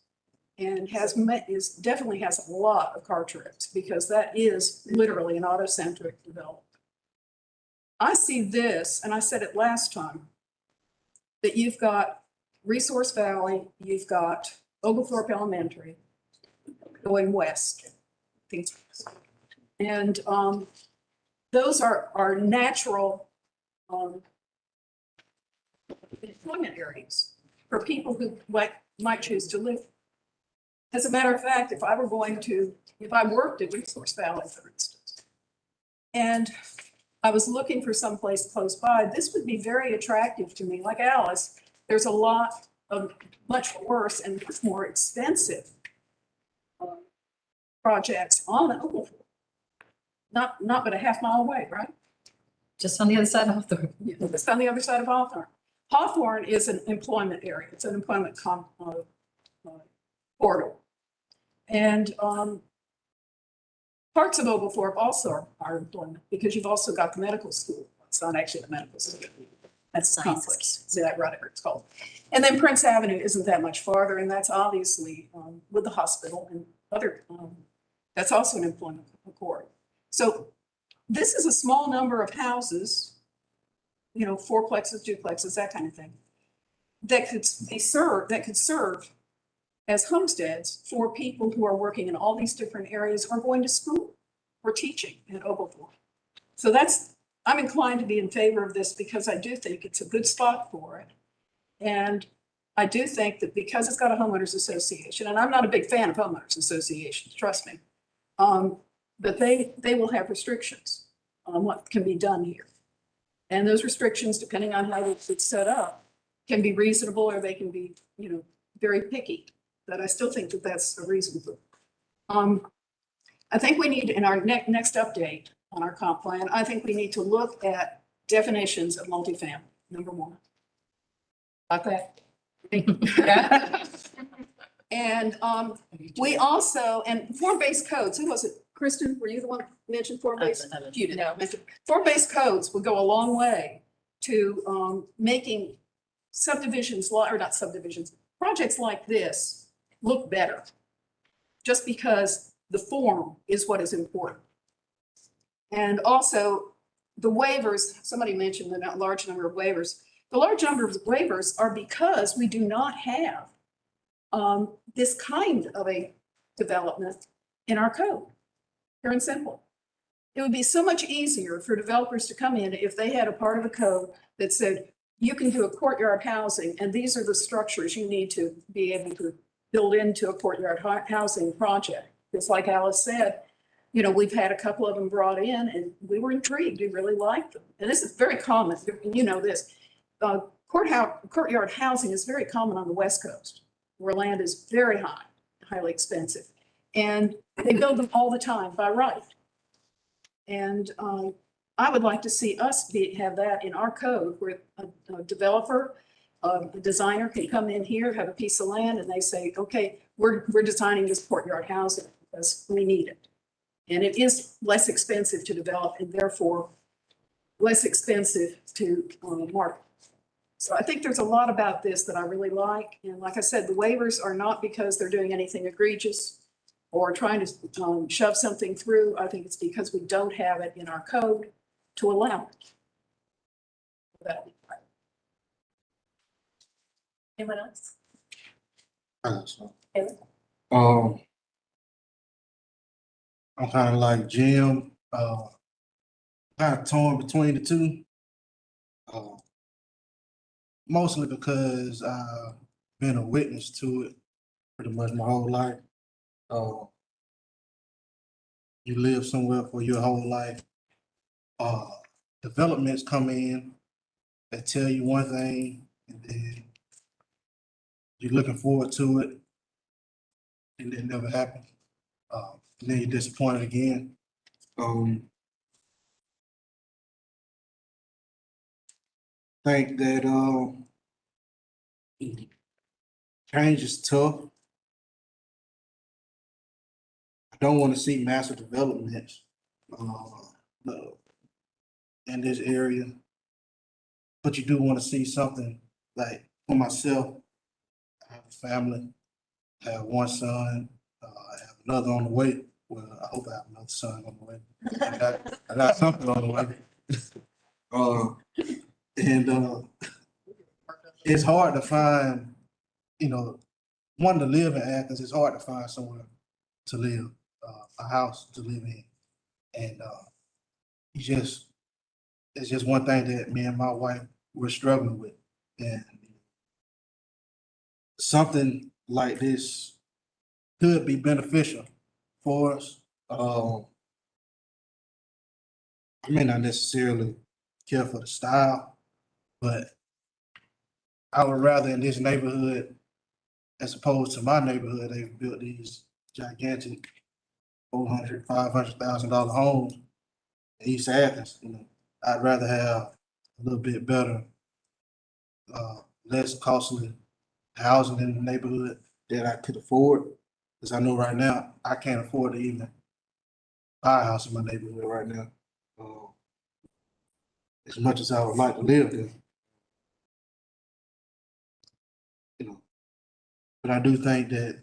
And definitely has a lot of car trips because that is literally an auto-centric development. I see this, and I said it last time, that you've got Resource Valley, you've got Oglethorpe Elementary going west. And those are natural employment areas for people who might choose to live. As a matter of fact, if I worked at Resource Valley, for instance, and I was looking for someplace close by, this would be very attractive to me. Like Alice, there's a lot of much worse and much more expensive projects on the Oglethorpe. Not but a half mile away, right? Just on the other side of Hawthorne. Yeah, just on the other side of Hawthorne. Hawthorne is an employment area. It's an employment corridor. And parts of Oglethorpe also are employment because you've also got the medical school. It's not actually the medical school. That's the complex. Is that whatever it's called. And then Prince Avenue isn't that much farther, and that's obviously with the hospital and other, that's also an employment corridor. So this is a small number of houses, fourplexes, duplexes, that kind of thing, that could serve as homesteads for people who are working in all these different areas or going to school or teaching at Oglethorpe. So I'm inclined to be in favor of this because I do think it's a good spot for it. And I do think that because it's got a homeowners association, and I'm not a big fan of homeowners associations, trust me. But they will have restrictions on what can be done here. And those restrictions, depending on how it's set up, can be reasonable or they can be, very picky. But I still think that that's a reasonable. I think we need, in our next update on our comp plan, I think we need to look at definitions of multifamily, number one. Got that? And we also, and form-based codes, who was it? Kristen, were you the one who mentioned form-based? You did. Form-based codes would go a long way to making subdivisions, or not subdivisions, projects like this look better. Just because the form is what is important. And also the waivers, somebody mentioned the large number of waivers. The large number of waivers are because we do not have this kind of a development in our code. Pure and simple. It would be so much easier for developers to come in if they had a part of the code that said, you can do a courtyard housing, and these are the structures you need to be able to build into a courtyard housing project. It's like Alice said, we've had a couple of them brought in and we were intrigued. We really liked them. And this is very common. This. Courtyard housing is very common on the West Coast, where land is very high, highly expensive. And they build them all the time by right. And I would like to see us have that in our code where a developer, a designer can come in here, have a piece of land, and they say, okay, we're designing this courtyard housing because we need it. And it is less expensive to develop and therefore less expensive to market. So I think there's a lot about this that I really like. And like I said, the waivers are not because they're doing anything egregious or trying to shove something through. I think it's because we don't have it in our code to allow it. Anyone else? I'm kind of like Jim, kind of torn between the two. Mostly because I've been a witness to it pretty much my whole life. You live somewhere for your whole life. Developments come in that tell you one thing, and then you're looking forward to it, and it never happens. And then you're disappointed again. Think that change is tough. I don't want to see massive developments in this area, but you do want to see something like for myself. I have a family, I have one son, I have another on the way. Well, I hope I have another son on the way. I got something on the way. And it's hard to find, one to live in Athens. It's hard to find somewhere to live, a house to live in, and it's just one thing that me and my wife were struggling with, and something like this could be beneficial for us. I may not necessarily care for the style, but I would rather in this neighborhood, as opposed to my neighborhood, they've built these gigantic $400,000, $500,000 homes in East Athens. I'd rather have a little bit better, less costly housing in the neighborhood that I could afford. Because I know right now I can't afford to even buy a house in my neighborhood right now. As much as I would like to live there. But I do think that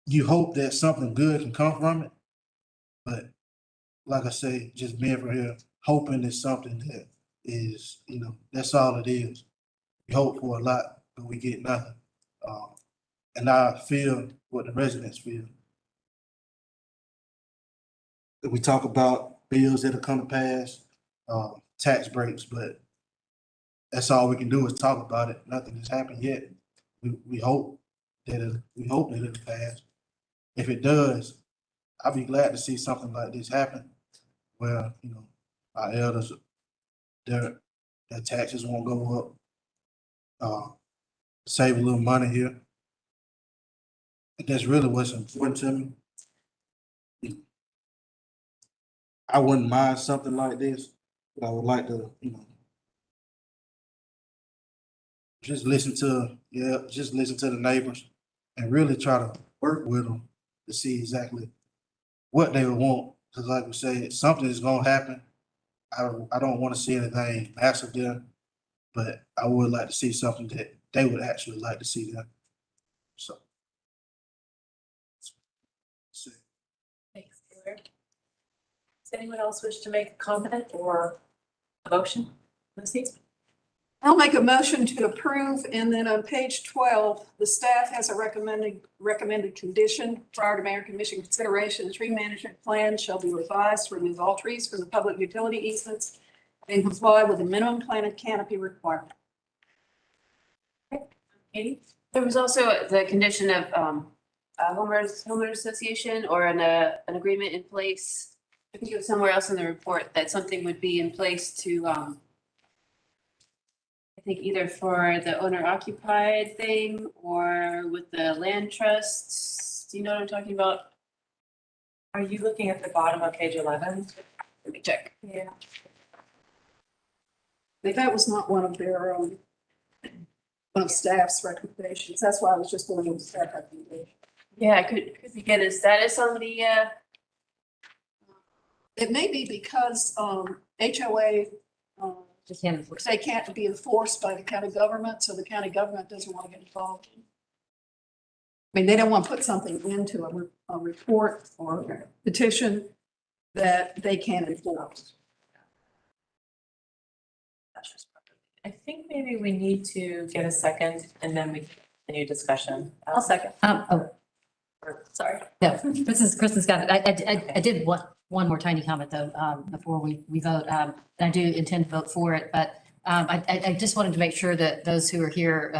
you hope that something good can come from it. But like I say, just being from here, hoping is something that is, that's all it is. We hope for a lot, but we get nothing. And I feel what the residents feel. We talk about bills that are coming to pass, tax breaks, but that's all we can do is talk about it. Nothing has happened yet. We hope that it'll pass. If it does, I'll be glad to see something like this happen where, you know, our elders, their taxes won't go up. Save a little money here. And that's really what's important to me. I wouldn't mind something like this, but I would like to, you know, just listen to the neighbors and really try to work with them to see exactly what they would want. Because like we said, something is gonna happen. I don't want to see anything massive there, but I would like to see something that they would actually like to see there. So. Thanks, Taylor. Does anyone else wish to make a comment or a motion? Lucy? I'll make a motion to approve, and then on page 12, the staff has a recommended condition prior to mayor and commission consideration. The tree management plan shall be revised to remove all trees from the public utility easements and comply with the minimum planted canopy requirement. Katie? There was also the condition of homeowners association or an agreement in place. I think it was somewhere else in the report that something would be in place to I think either for the owner occupied thing or with the land trusts. Do you know what I'm talking about? Are you looking at the bottom of page 11? Let me check. Yeah. But that was not one of their one of staff's recommendations. That's why I was just going with staff recommendation. Yeah, could we get a status on the It may be because HOA they can't be enforced by the county government, so the county government doesn't want to get involved. I mean, they don't want to put something into a report or a petition that they can't enforce. I think maybe we need to get a second and then we continue discussion. I'll second. Sorry. No, Kristen's got it. I did one more tiny comment though, before we vote. And I do intend to vote for it, but I just wanted to make sure that those who are here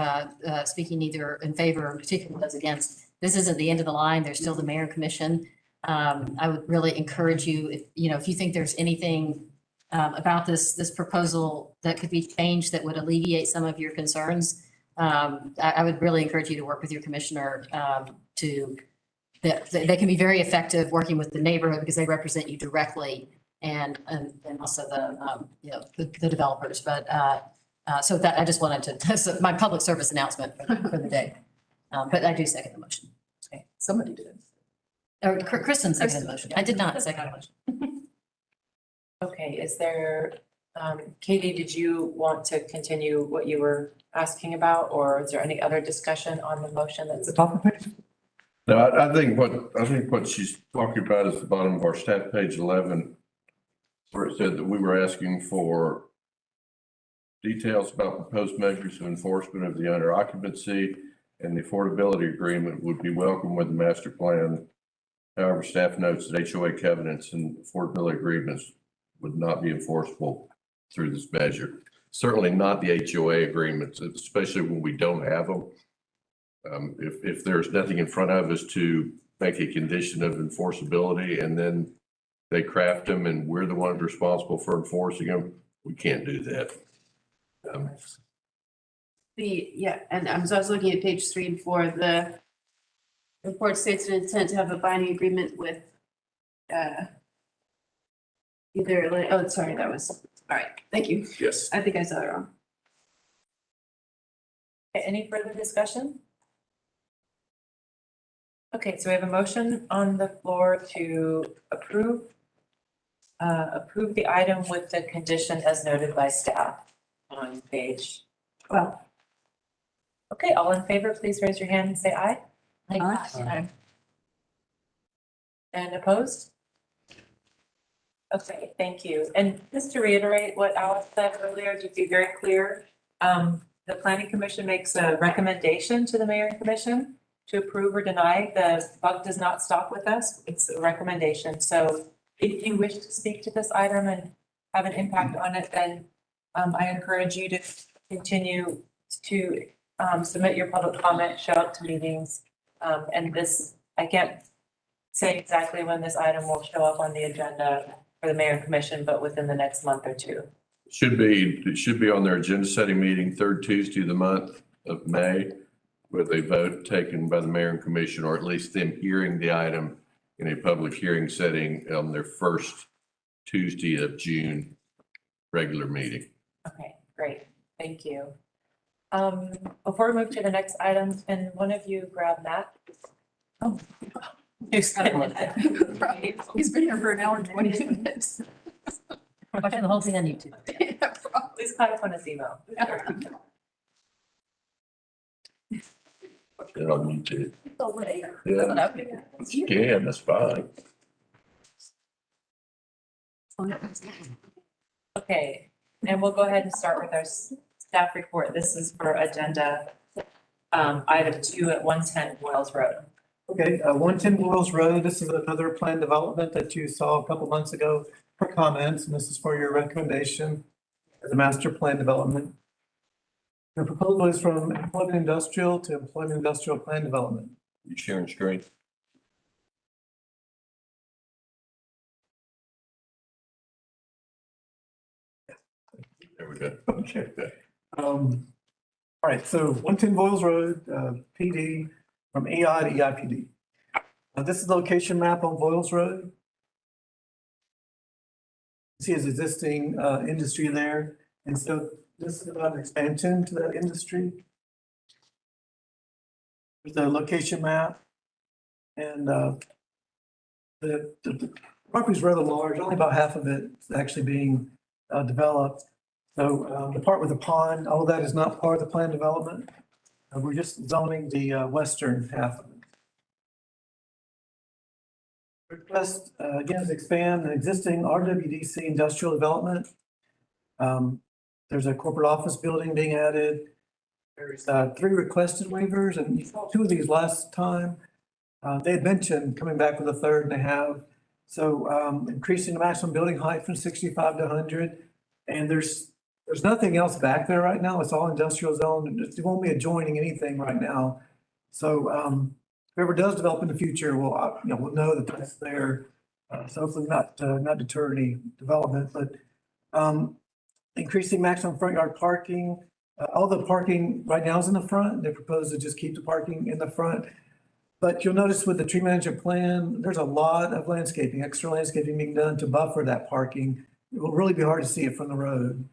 speaking either in favor or particularly those against, this isn't the end of the line. There's still the mayor and commission. I would really encourage you, if you think there's anything about this proposal that could be changed that would alleviate some of your concerns, I would really encourage you to work with your commissioner they can be very effective working with the neighborhood because they represent you directly and also the developers. But so that I just wanted to, that's my public service announcement for the day. But I do second the motion. Okay, somebody did. Or Kristen seconded the motion. I did not second the motion. Okay, is there, Katie, did you want to continue what you were asking about, or is there any other discussion on the motion that's above? No, I think what she's talking about is the bottom of our staff page 11, where it said that we were asking for details about proposed measures of enforcement of the owner occupancy and the affordability agreement would be welcome with the master plan. However, staff notes that HOA covenants and affordability agreements would not be enforceable through this measure. Certainly not the HOA agreements, especially when we don't have them. If there's nothing in front of us to make a condition of enforceability and then they craft them and we're the ones responsible for enforcing them, we can't do that. and I was looking at page 3 and 4. The report states an intent to have a binding agreement with that was, all right, thank you. Yes. I think I saw it wrong. Any further discussion? Okay, so we have a motion on the floor to approve the item with the condition as noted by staff on page 12. Okay, all in favor, please raise your hand and say aye. Aye. And opposed? Okay, thank you. And just to reiterate what Alice said earlier, to be very clear, the planning commission makes a recommendation to the mayor and commission to approve or deny. The buck does not stop with us. It's a recommendation. So if you wish to speak to this item and have an impact on it, then I encourage you to continue to submit your public comment, show up to meetings. And this, I can't say exactly when this item will show up on the agenda for the mayor and commission, but within the next month or two. It should be on their agenda setting meeting, third Tuesday of the month of May, with a vote taken by the mayor and commission, or at least them hearing the item in a public hearing setting on their first Tuesday of June regular meeting. Okay, great. Thank you. Before we move to the next item, can one of you grab Matt? Oh. He's been here for an hour and 20 minutes. Watching the whole thing on YouTube. Please caught up on his email. Put it on YouTube. Over there. Yeah, you can, that's fine. Okay, and we'll go ahead and start with our staff report. This is for agenda item 2 at 110 Wells Road. Okay, 110 Boyles Road, this is another planned development that you saw a couple months ago for comments, and this is for your recommendation as a master plan development. The proposal is from employment industrial to employment industrial plan development. You sharing screen? There we go. Okay. All right, so 110 Boyles Road, PD, from EI to EIPD. This is the location map on Boyles Road. You see his existing industry there. And so this is about an expansion to that industry. There's a location map. And the property is rather large, only about half of it is actually being developed. So the part with the pond, all of that is not part of the plan development. We're just zoning the western half of it. Request, again, is expand an existing RWDC industrial development. There's a corporate office building being added. There's 3 requested waivers, and you saw 2 of these last time. They had mentioned coming back with a third, and they have. So increasing the maximum building height from 65 to 100. And there's nothing else back there right now. It's all industrial zone. It won't be adjoining anything right now. So whoever does develop in the future will, will know that that's there. So hopefully not deter any development, but increasing maximum front yard parking. All the parking right now is in the front. They propose to just keep the parking in the front. But you'll notice with the tree management plan, there's a lot of landscaping, extra landscaping being done to buffer that parking. It will really be hard to see it from the road.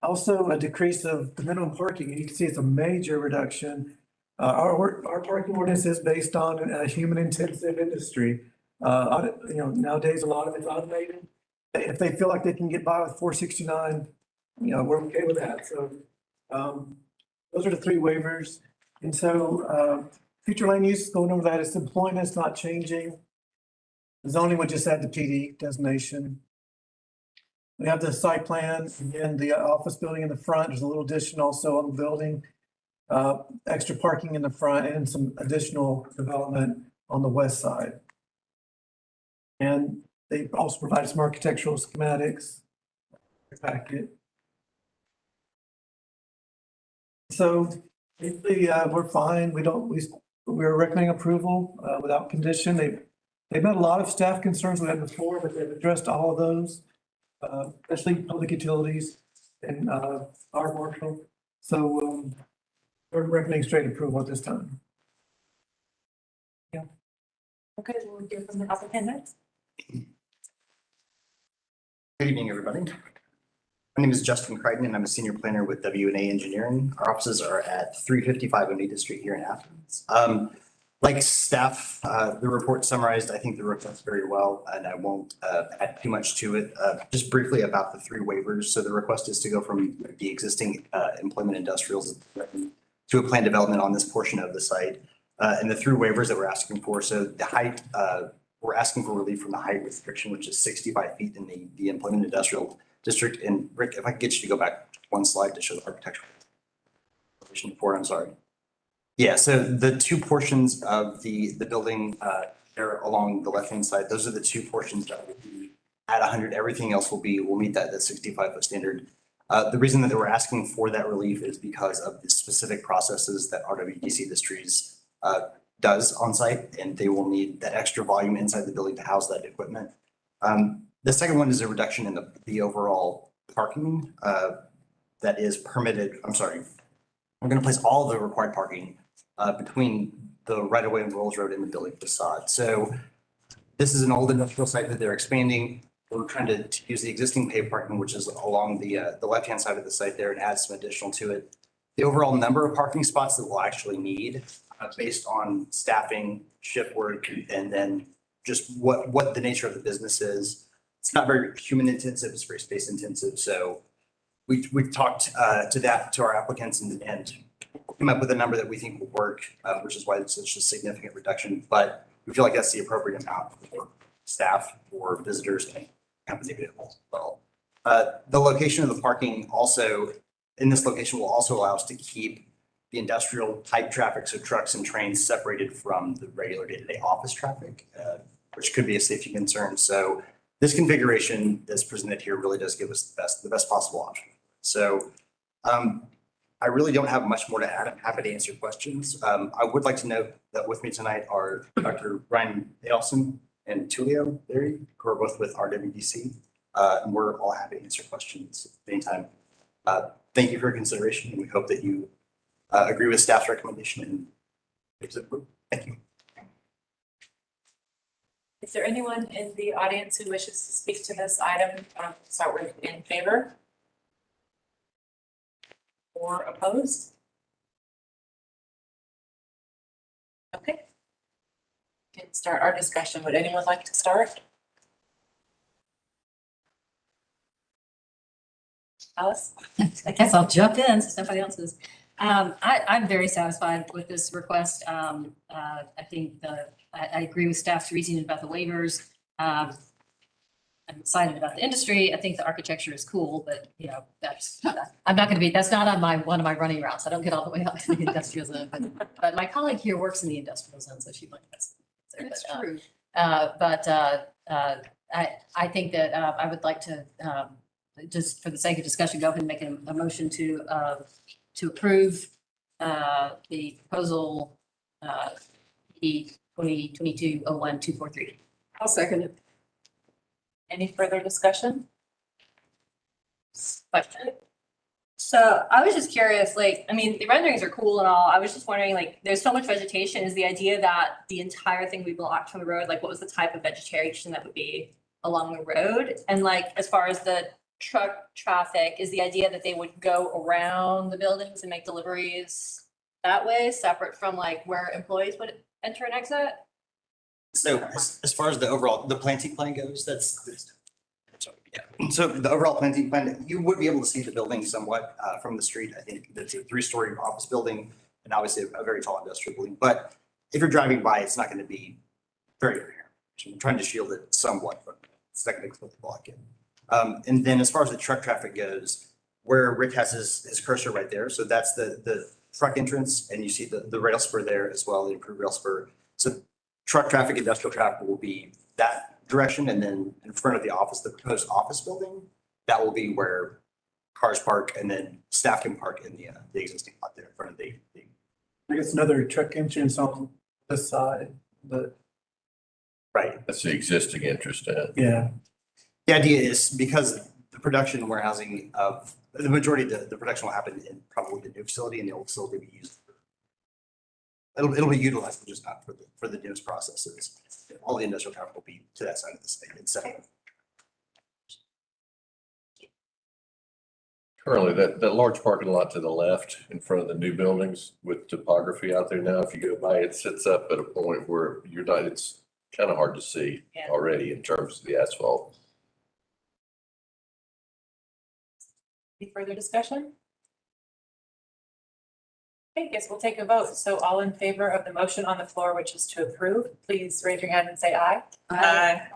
Also, a decrease of the minimum parking. You can see it's a major reduction. Our parking ordinance is based on a human-intensive industry. Nowadays, a lot of it's automated. If they feel like they can get by with 469, we're okay with that. So those are the 3 waivers. And so future land use, going over that, is employment's not changing. The zoning would just add the PD designation. We have the site plan, again, the office building in the front. There's a little addition also on the building. Extra parking in the front and some additional development on the west side. And they also provide some architectural schematics packet. So basically, we're fine. We're recommending approval without condition. They've had a lot of staff concerns we had before, but they've addressed all of those. Especially public utilities and our marshal. So we're recommending straight approval at this time. Yeah. Okay, we'll hear from the applicant next. Good evening, everybody. My name is Justin Crichton, and I'm a senior planner with W&A Engineering. Our offices are at 355 Oneida Street here in Athens. Like staff, the report summarized, I think, the request very well, and I won't add too much to it. Just briefly about the 3 waivers. So the request is to go from the existing employment industrials to a planned development on this portion of the site. And the 3 waivers that we're asking for. So the height, we're asking for relief from the height restriction, which is 65 feet in the employment industrial district. And Rick, if I could get you to go back 1 slide to show the architectural report, I'm sorry. Yeah, so the 2 portions of the building there along the left-hand side, those are the 2 portions that will be at 100. Everything else will meet that 65-foot standard. The reason that we're asking for that relief is because of the specific processes that RWDC Industries does on site, and they will need that extra volume inside the building to house that equipment. The second one is a reduction in the overall parking that is permitted. I'm sorry. We're going to place all the required parking between the right-of-way and Rolls Road and the building facade. So this is an old industrial site that they're expanding. We're trying to use the existing paved parking, which is along the left-hand side of the site there, and add some additional to it. The overall number of parking spots that we'll actually need based on staffing, shift work, and then just what the nature of the business is. It's not very human intensive, it's very space intensive. So we've talked to our applicants and came up with a number that we think will work, which is why it's such a significant reduction. But we feel like that's the appropriate amount for staff, for visitors, and company vehicles as well. The location of the parking also, in this location, will also allow us to keep the industrial type traffic, so trucks and trains, separated from the regular day-to-day office traffic, which could be a safety concern. So this configuration that's presented here really does give us the best possible option. So I really don't have much more to add. I'm happy to answer questions. I would like to note that with me tonight are Dr. Ryan Adelson and Tulio Berry, who are both with RWDC. And we're all happy to answer questions anytime. Thank you for your consideration, and we hope that you agree with staff's recommendation. Thank you. Is there anyone in the audience who wishes to speak to this item? Start with in favor or opposed? Okay. We can start our discussion. Would anyone like to start? Alice? I guess I'll jump in since nobody else is. I'm very satisfied with this request. I think I agree with staff's reasoning about the waivers. I'm excited about the industry. I think the architecture is cool, but I'm not going to be, that's not on one of my running routes. I don't get all the way out to the industrial zone, but my colleague here works in the industrial zone, so she might. That's true. I think that I would like to, just for the sake of discussion, go ahead and make a motion to approve the proposal E 2022-01-243. I'll second it. Any further discussion? Question. So I was just curious, like, I mean, the renderings are cool and all. I was just wondering, like, there's so much vegetation. Is the idea that the entire thing would be blocked from the road? Like, what was the type of vegetation that would be along the road? And like, as far as the truck traffic, is the idea that they would go around the buildings and make deliveries that way, separate from like where employees would enter and exit? So as far as the planting plan goes, so the overall planting plan, you would be able to see the building somewhat from the street. I think it's a 3-story office building and obviously a very tall industrial building. But if you're driving by, it's not going to be very clear. So I'm trying to shield it somewhat, but it's not going to completely block it. And then as far as the truck traffic goes, where Rick has his cursor right there, so that's the truck entrance, and you see the rail spur there as well, the improved rail spur. So truck traffic, industrial traffic will be that direction, and then in front of the office, the proposed office building, that will be where cars park, and then staff can park in the existing lot there in front of the. I guess another truck entrance on this side, but. Right. That's the existing interest in it. Yeah. The idea is because the production and warehousing of the majority of the production will happen in probably the new facility, and the old facility will be used. It'll be utilized, but just not for the newest processes. All the industrial traffic will be to that side of the state itself. Currently, that large parking lot to the left in front of the new buildings with topography out there now, if you go by, it sits up at a point where it's kind of hard to see already in terms of the asphalt. Any further discussion? Okay, I guess we'll take a vote. So all in favor of the motion on the floor, which is to approve, please raise your hand and say aye. Aye.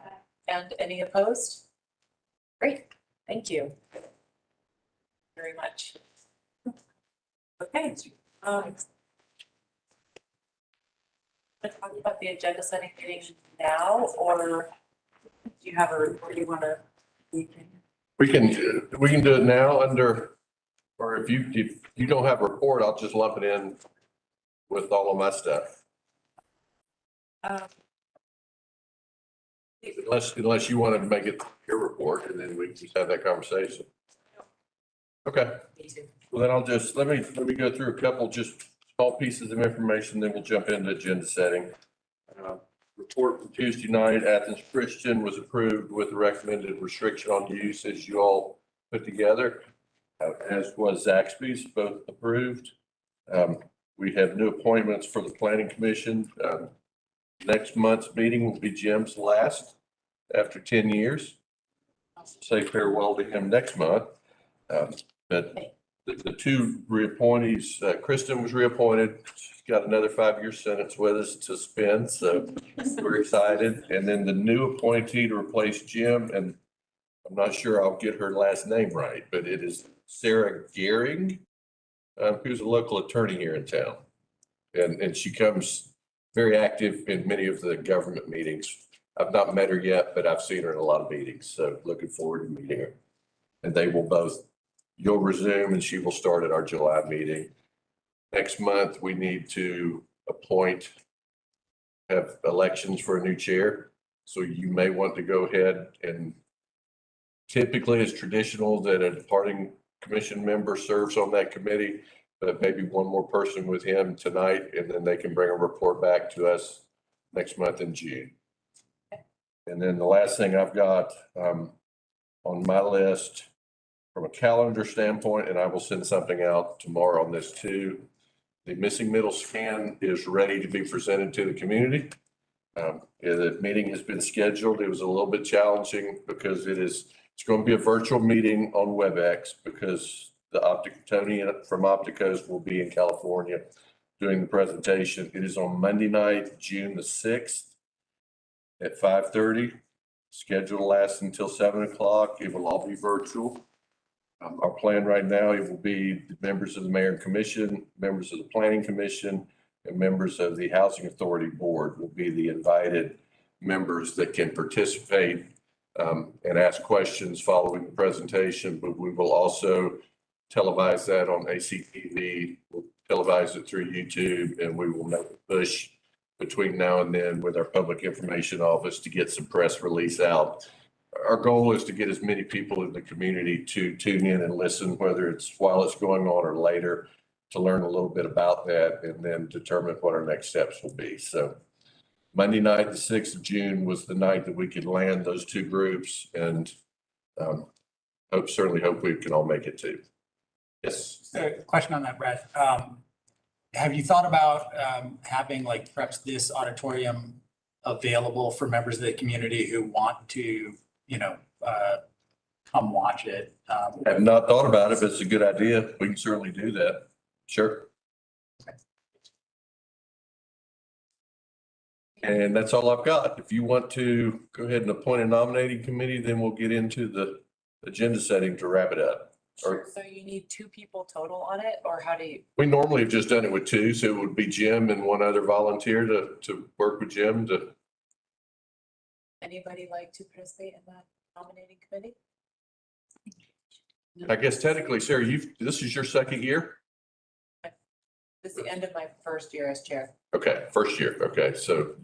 And any opposed? Great, thank you very much. Okay. Let's talk about the agenda setting meeting now, or do you have a report you want to? We can do it now under, or if you don't have a report, I'll just lump it in with all of my stuff. Unless you wanted to make it your report and then we can just have that conversation. Okay. Well, then I'll just, let me go through a couple just small pieces of information, then we'll jump into agenda setting. Report from Tuesday night, Athens Christian was approved with the recommended restriction on use as you all put together, as was Zaxby's, both approved. We have new appointments for the Planning Commission. Next month's meeting will be Jim's last after 10 years. I'll say farewell to him next month. But the two reappointees, Kristen was reappointed. She's got another 5-year sentence with us to spend, so we're excited. And then the new appointee to replace Jim, and I'm not sure I'll get her last name right, but it is Sarah Gehring, who's a local attorney here in town. And she comes very active in many of the government meetings. I've not met her yet, but I've seen her in a lot of meetings, so looking forward to meeting her. And they will both, you'll resume and she will start at our July meeting. Next month, we need to have elections for a new chair. So you may want to go ahead, and typically it's traditional that a departing commission member serves on that committee, but maybe one more person with him tonight, and then they can bring a report back to us next month in June. And then the last thing I've got on my list from a calendar standpoint, and I will send something out tomorrow on this too. The missing middle scan is ready to be presented to the community. The meeting has been scheduled. It was a little bit challenging because it's going to be a virtual meeting on WebEx because Tony from Opticos will be in California doing the presentation. It is on Monday night, June the 6th at 5:30. Scheduled to last until 7 o'clock. It will all be virtual. Our plan right now, it will be the members of the Mayor and Commission, members of the Planning Commission, and members of the Housing Authority Board will be the invited members that can participate and ask questions following the presentation. But we will also televise that on ACTV, we'll televise it through YouTube, and we will make a push between now and then with our Public Information Office to get some press release out. Our goal is to get as many people in the community to tune in and listen, whether it's while it's going on or later, to learn a little bit about that and then determine what our next steps will be. So Monday night, the 6th of June was the night that we could land those two groups, and certainly hope we can all make it too. Yes. A question on that, Brad. Have you thought about having like perhaps this auditorium available for members of the community who want to, come watch it? I have not thought about it, but it's a good idea. We can certainly do that. Sure. And that's all I've got. If you want to go ahead and appoint a nominating committee, then we'll get into the agenda setting to wrap it up. So you need 2 people total on it, or how do you? We normally have just done it with 2, so it would be Jim and one other volunteer to work with Jim to. Anybody like to participate in that nominating committee? I guess technically, Sarah, this is your second year? This is the end of my first year as chair. Okay, first year. Okay, so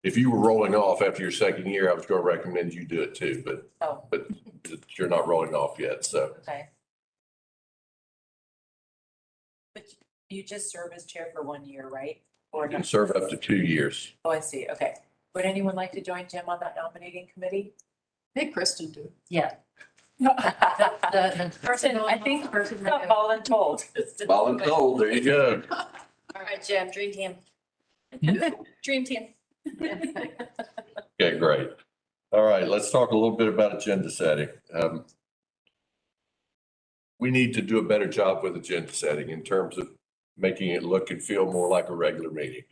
if you were rolling off after your second year, I was going to recommend you do it too, but you're not rolling off yet, so. Okay. But you just serve as chair for 1 year, right? Or You can not? serve up to 2 years. Oh, I see. Okay. Would anyone like to join Jim on that nominating committee? Hey, Kristen, do. Yeah. The person, I think, not voluntold. Voluntold, there you go. All right, Jim, dream team. Dream team. Okay, great. All right, let's talk a little bit about agenda setting. We need to do a better job with agenda setting in terms of making it look and feel more like a regular meeting.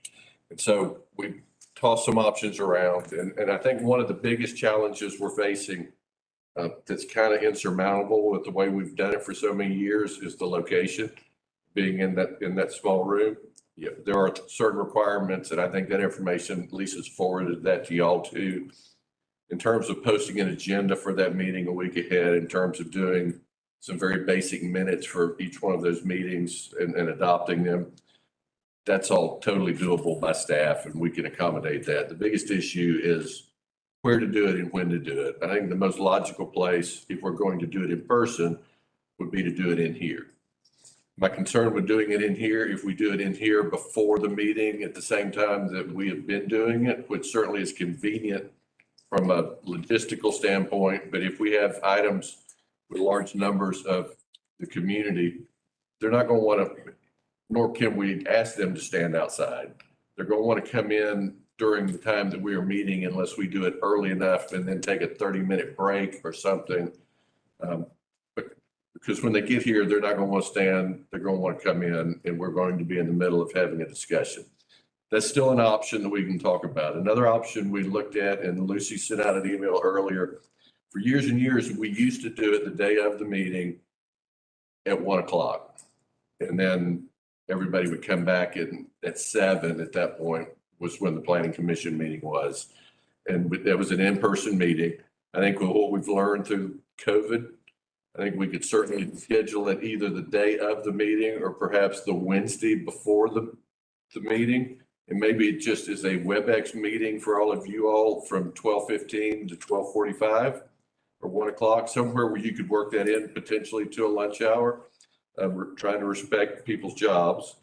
And so we tossed some options around, and I think one of the biggest challenges we're facing that's kind of insurmountable with the way we've done it for so many years is the location, being in that small room. Yeah, there are certain requirements, and I think that information, Lisa's forwarded that to y'all too. in terms of posting an agenda for that meeting a week ahead, in terms of doing some very basic minutes for each one of those meetings and adopting them, that's all totally doable by staff and we can accommodate that. The biggest issue is where to do it and when to do it. I think the most logical place, if we're going to do it in person, would be to do it in here. My concern with doing it in here, if we do it in here before the meeting at the same time that we have been doing it, which certainly is convenient from a logistical standpoint, but if we have items with large numbers of the community, they're not going to want to, nor can we ask them to stand outside. They're going to want to come in during the time that we are meeting unless we do it early enough and then take a 30-minute break or something. Because when they get here, they're not going to want to stand, they're going to want to come in and we're going to be in the middle of having a discussion. That's still an option that we can talk about. Another option we looked at, and Lucy sent out an email earlier, for years and years, we used to do it the day of the meeting at 1 o'clock. And then everybody would come back at 7 at that point was when the planning commission meeting was. And that was an in-person meeting. I think what we've learned through COVID, I think we could certainly schedule it either the day of the meeting or perhaps the Wednesday before the meeting. And maybe it just is a WebEx meeting for all of you all from 12:15 to 12:45 or 1 o'clock, somewhere where you could work that in potentially to a lunch hour. We're trying to respect people's jobs.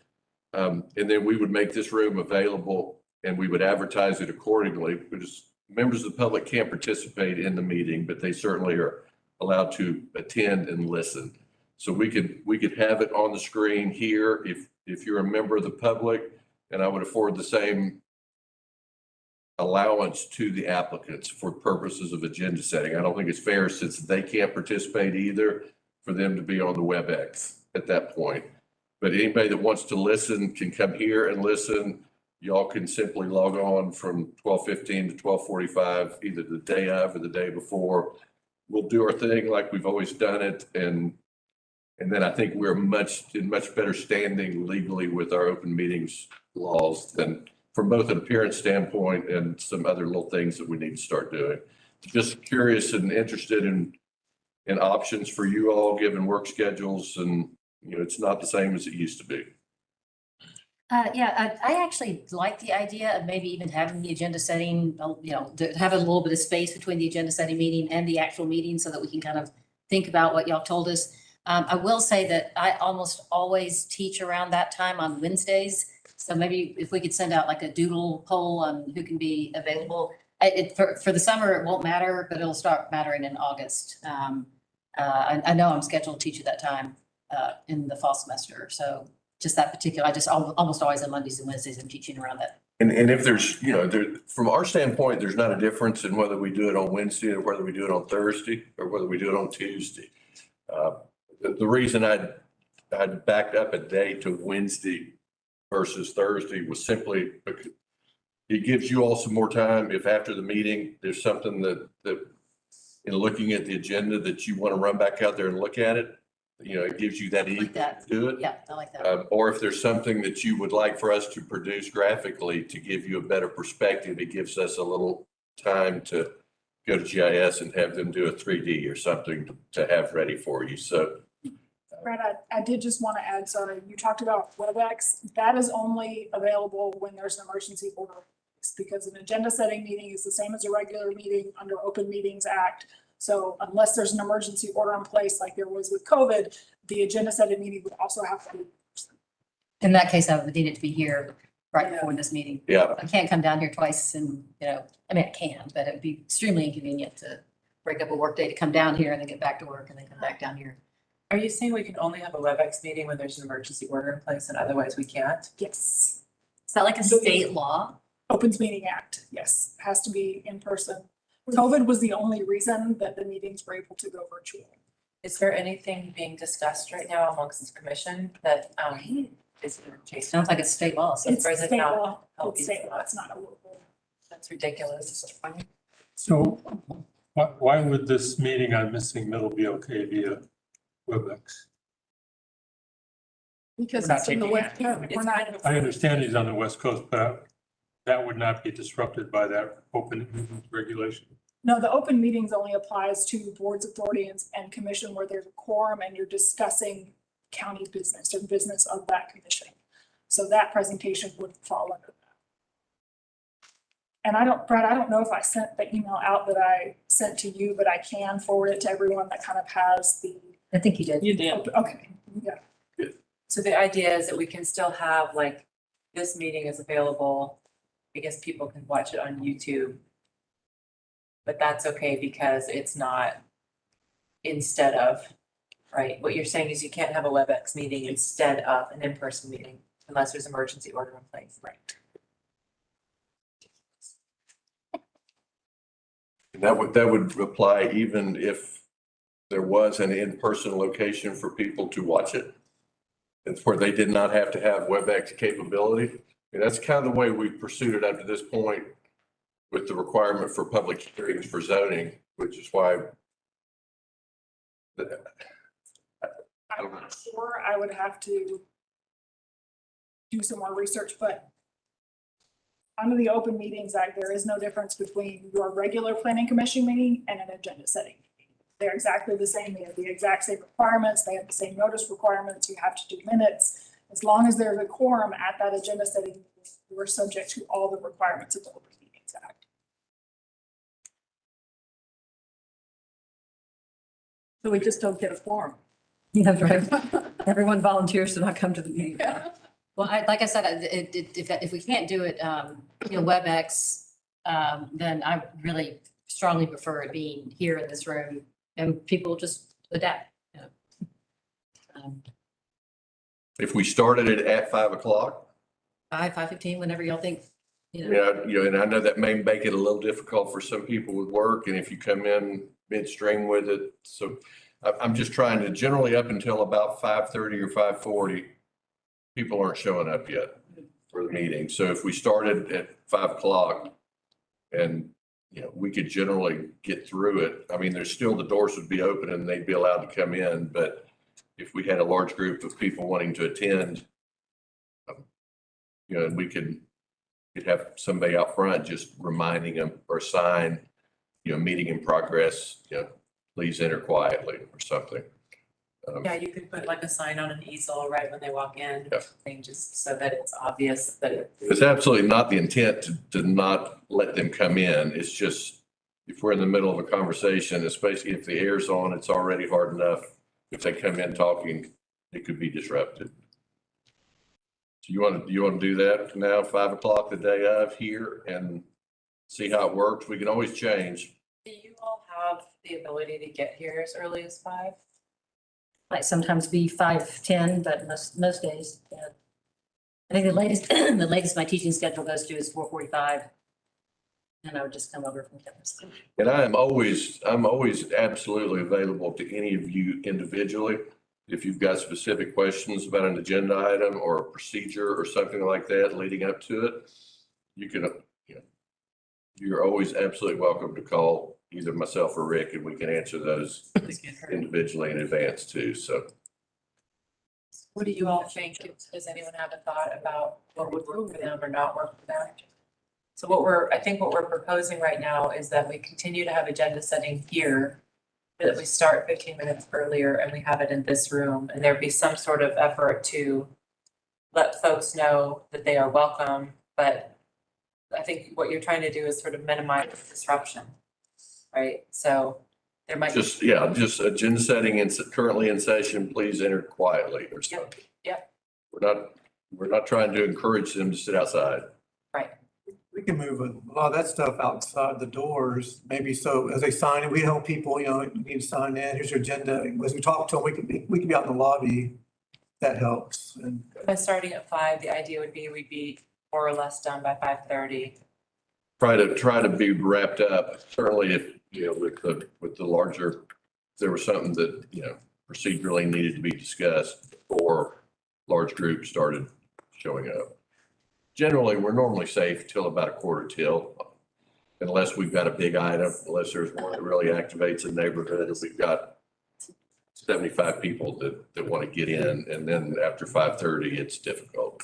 And then we would make this room available and we would advertise it accordingly, because members of the public can't participate in the meeting, but they certainly are allowed to attend and listen. So we could have it on the screen here if you're a member of the public, and I would afford the same allowance to the applicants for purposes of agenda setting. I don't think it's fair, since they can't participate either, for them to be on the WebEx at that point. But anybody that wants to listen can come here and listen. Y'all can simply log on from 12:15 to 12:45, either the day of or the day before. We'll do our thing like we've always done it. And then I think we're in much better standing legally with our open meetings laws than from both an appearance standpoint and some other little things that we need to start doing. Just curious and interested in options for you all, given work schedules, and it's not the same as it used to be. Yeah, I actually like the idea of maybe even having the agenda setting, to have a little bit of space between the agenda setting meeting and the actual meeting so that we can kind of think about what y'all told us. I will say that I almost always teach around that time on Wednesdays. So maybe if we could send out like a doodle poll on who can be available. For the summer, it won't matter, but it'll start mattering in August. I know I'm scheduled to teach at that time in the fall semester. So just that particular, I just almost always on Mondays and Wednesdays, I'm teaching around that. And if there's, from our standpoint, there's not a difference in whether we do it on Wednesday or whether we do it on Thursday or whether we do it on Tuesday. The reason I'd backed up a day to Wednesday versus Thursday was simply because it gives you all some more time. If after the meeting, there's something that in looking at the agenda that you want to run back out there and look at it, it gives you that evening to do it. Yeah, I like that. Or if there's something that you would like for us to produce graphically to give you a better perspective, it gives us a little time to go to GIS and have them do a 3D or something to have ready for you. So Brad, I did just want to add, sorry, you talked about WebEx. That is only available when there's an emergency order, because an agenda setting meeting is the same as a regular meeting under Open Meetings Act. So unless there's an emergency order in place, like there was with COVID, the agenda setting meeting would also have to be. In that case, I would need it to be here right before this meeting. Yeah. I can't come down here twice and, I can, but it'd be extremely inconvenient to break up a work day to come down here and then get back to work and then come back down here. Are you saying we can only have a WebEx meeting when there's an emergency order in place and otherwise we can't? Yes. Is that like a state law? Opens Meeting Act, yes, has to be in person. COVID was the only reason that the meetings were able to go virtual. Is there anything being discussed right now amongst this commission that is chased? Sounds like it's state law. So It's or is it state not? law, it's state law, it's not a local. That's ridiculous. So why would this meeting on Missing Middle be okay via WebEx? Because We're not it's in the taking West action. Coast, we're not. I understand he's on the West Coast, but that would not be disrupted by that open regulation. No, the open meetings only applies to boards, authorities, and commission where there's a quorum and you're discussing county business or business of that commission. So that presentation would fall under that. And Brad, I don't know if I sent the email out that I sent to you, but I can forward it to everyone that kind of has the. I think you did. You did. Okay, yeah. So the idea is that we can still have like, this meeting is available. I guess people can watch it on YouTube. But that's okay because it's not instead of, right? What you're saying is you can't have a WebEx meeting instead of an in-person meeting unless there's emergency order in place. Right. That would apply even if there was an in-person location for people to watch it. It's where they did not have to have WebEx capability. And that's kind of the way we've pursued it up to this point with the requirement for public hearings for zoning, which is why. I'm not sure, I would have to do some more research, but under the Open Meetings Act, there is no difference between your regular planning commission meeting and an agenda setting meeting. They're exactly the same. They have the exact same requirements. They have the same notice requirements. You have to do minutes. As long as there's a quorum at that agenda setting, we're subject to all the requirements of the Open Meetings Act. So we just don't get a quorum. That's right. Everyone volunteers to not come to the meeting. Yeah. Well, like I said, if we can't do it, WebEx, then I really strongly prefer it being here in this room and people just adapt. If we started it at 5 o'clock. 5:15, whenever y'all think. Yeah, and I know that may make it a little difficult for some people with work, and if you come in midstream with it, so I'm just trying to generally up until about 5:30 or 5:40, people aren't showing up yet for the meeting. So if we started at 5 o'clock and, we could generally get through it. I mean, there's still, the doors would be open and they'd be allowed to come in, but if we had a large group of people wanting to attend, and we could have somebody out front just reminding them or sign, meeting in progress, please enter quietly or something. Yeah, you could put like a sign on an easel right when they walk in, Yeah. just so that it's obvious that It's absolutely not the intent to not let them come in. It's just, if we're in the middle of a conversation, especially if the air's on, it's already hard enough. If they come in talking, it could be disrupted. So you want to do that now, 5 o'clock the day of here, and see how it works? We can always change. Do you all have the ability to get here as early as 5? Might sometimes be 5:10, but most days, yeah. I think the latest my teaching schedule goes to is 4:45. And I would just come over from campus. And I'm always absolutely available to any of you individually. If you've got specific questions about an agenda item or a procedure or something like that leading up to it, you can, you're always absolutely welcome to call either myself or Rick, and we can answer those individually in advance too. So. What do you all think? Does anyone have a thought about what would work for them or not work for them? So I think what we're proposing right now is that we continue to have agenda setting here, that we start 15 minutes earlier and we have it in this room, and there be some sort of effort to let folks know that they are welcome. But I think what you're trying to do is sort of minimize disruption, right? So there might just agenda setting and currently in session, please enter quietly or something. Yep. We're not trying to encourage them to sit outside. Right. We can move a lot of that stuff outside the doors, maybe, so as they sign in, we help people, you need to sign in, here's your agenda. As we talk to them, we can be out in the lobby. That helps. And by starting at 5, the idea would be we'd be more or less done by 5:30. Try to be wrapped up. Certainly if, with the larger, if there was something that, procedurally needed to be discussed before large groups started showing up. Generally, we're normally safe till about 1/4 till, unless we've got a big item, unless there's one that really activates a neighborhood, and we've got 75 people that want to get in, and then after 5:30, it's difficult.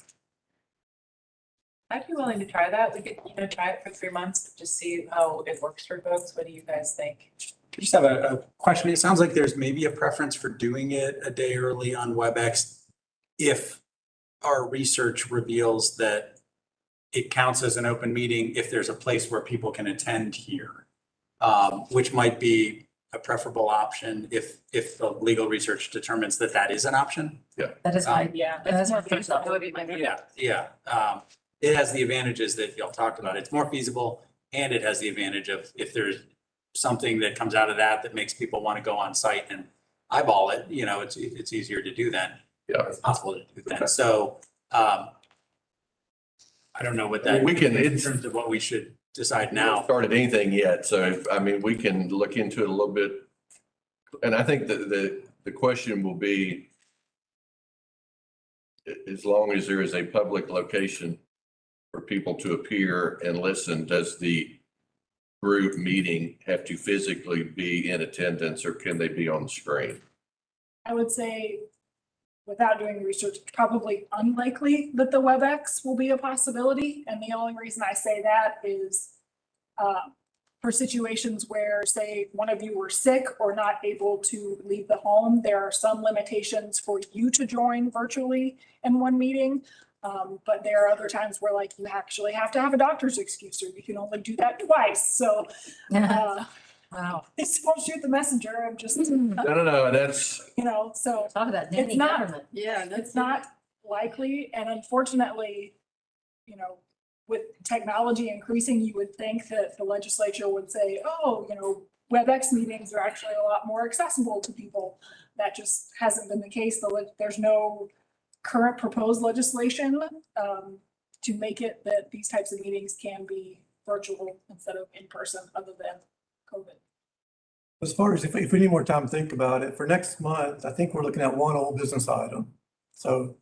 I'd be willing to try that. We could, try it for 3 months, just see how it works for folks. What do you guys think? I just have a question. It sounds like there's maybe a preference for doing it a day early on WebEx if our research reveals that it counts as an open meeting if there's a place where people can attend here, which might be a preferable option if the legal research determines that that is an option. Yeah. That is my, Yeah. that's more feasible. That would be my. Yeah. It has the advantages that y'all talked about. It's more feasible, and it has the advantage of if there's something that comes out of that makes people want to go on site and eyeball it, it's easier to do then. Yeah. It's possible to do then. So, I don't know what that. We can, in terms of what we should decide now. Started anything yet, so I mean, we can look into it a little bit. And I think that the question will be, as long as there is a public location for people to appear and listen, does the group meeting have to physically be in attendance, or can they be on the screen? I would say, without doing research, it's probably unlikely that the WebEx will be a possibility. And the only reason I say that is for situations where, say, one of you were sick or not able to leave the home, there are some limitations for you to join virtually in one meeting. But there are other times where, like, you actually have to have a doctor's excuse, or you can only do that twice. So wow. It's supposed to shoot the messenger. I'm just, No, that's, so Talk about it's nanny not, government. it's not likely. And unfortunately, with technology increasing, you would think that the legislature would say, oh, WebEx meetings are actually a lot more accessible to people. That just hasn't been the case. There's no current proposed legislation to make it that these types of meetings can be virtual instead of in person, other than COVID. As far as if we need more time to think about it, for next month, I think we're looking at one old business item. So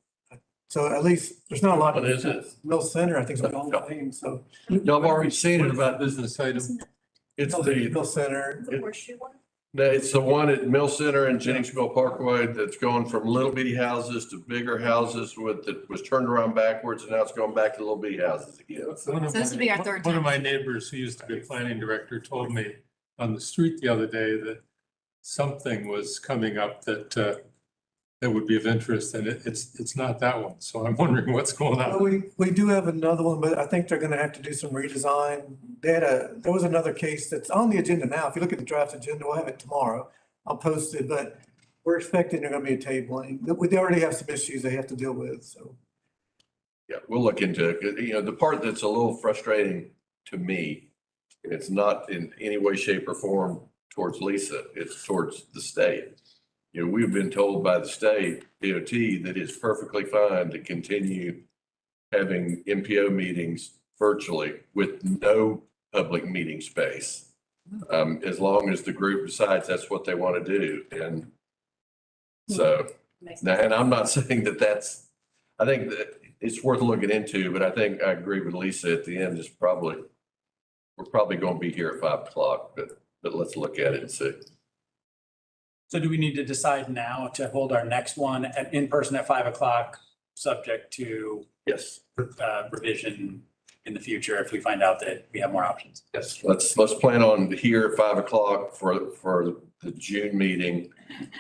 at least there's not a lot. What is it? Mill Center, I think is the only thing, so. y'all have already seen it About business item. It's Mill Center. No, it's the one at Mill Center and Jenningsville Parkway that's going from little bitty houses to bigger houses that was turned around backwards, and now it's going back to little bitty houses again. This will be our third One of time. my neighbors who used to be planning director told me on the street the other day that something was coming up that would be of interest, and it's not that one. So I'm wondering what's going on. We do have another one, but I think they're gonna have to do some redesign. There was another case that's on the agenda now. If you look at the draft agenda, we'll have it tomorrow. I'll post it, but we're expecting there's gonna be a tabling. They already have some issues they have to deal with, so. Yeah, we'll look into it. The part that's a little frustrating to me, and it's not in any way, shape, or form towards Lisa, it's towards the state. We've been told by the state DOT that it's perfectly fine to continue having MPO meetings virtually with no public meeting space, as long as the group decides that's what they want to do. And so, and I'm not saying I think that it's worth looking into, but I think I agree with Lisa at the end is we're probably going to be here at 5 o'clock, but let's look at it and see. So do we need to decide now to hold our next one in person at 5 o'clock, subject to Yes. Revision in the future if we find out that we have more options? Yes, let's plan on here at 5 o'clock for the June meeting.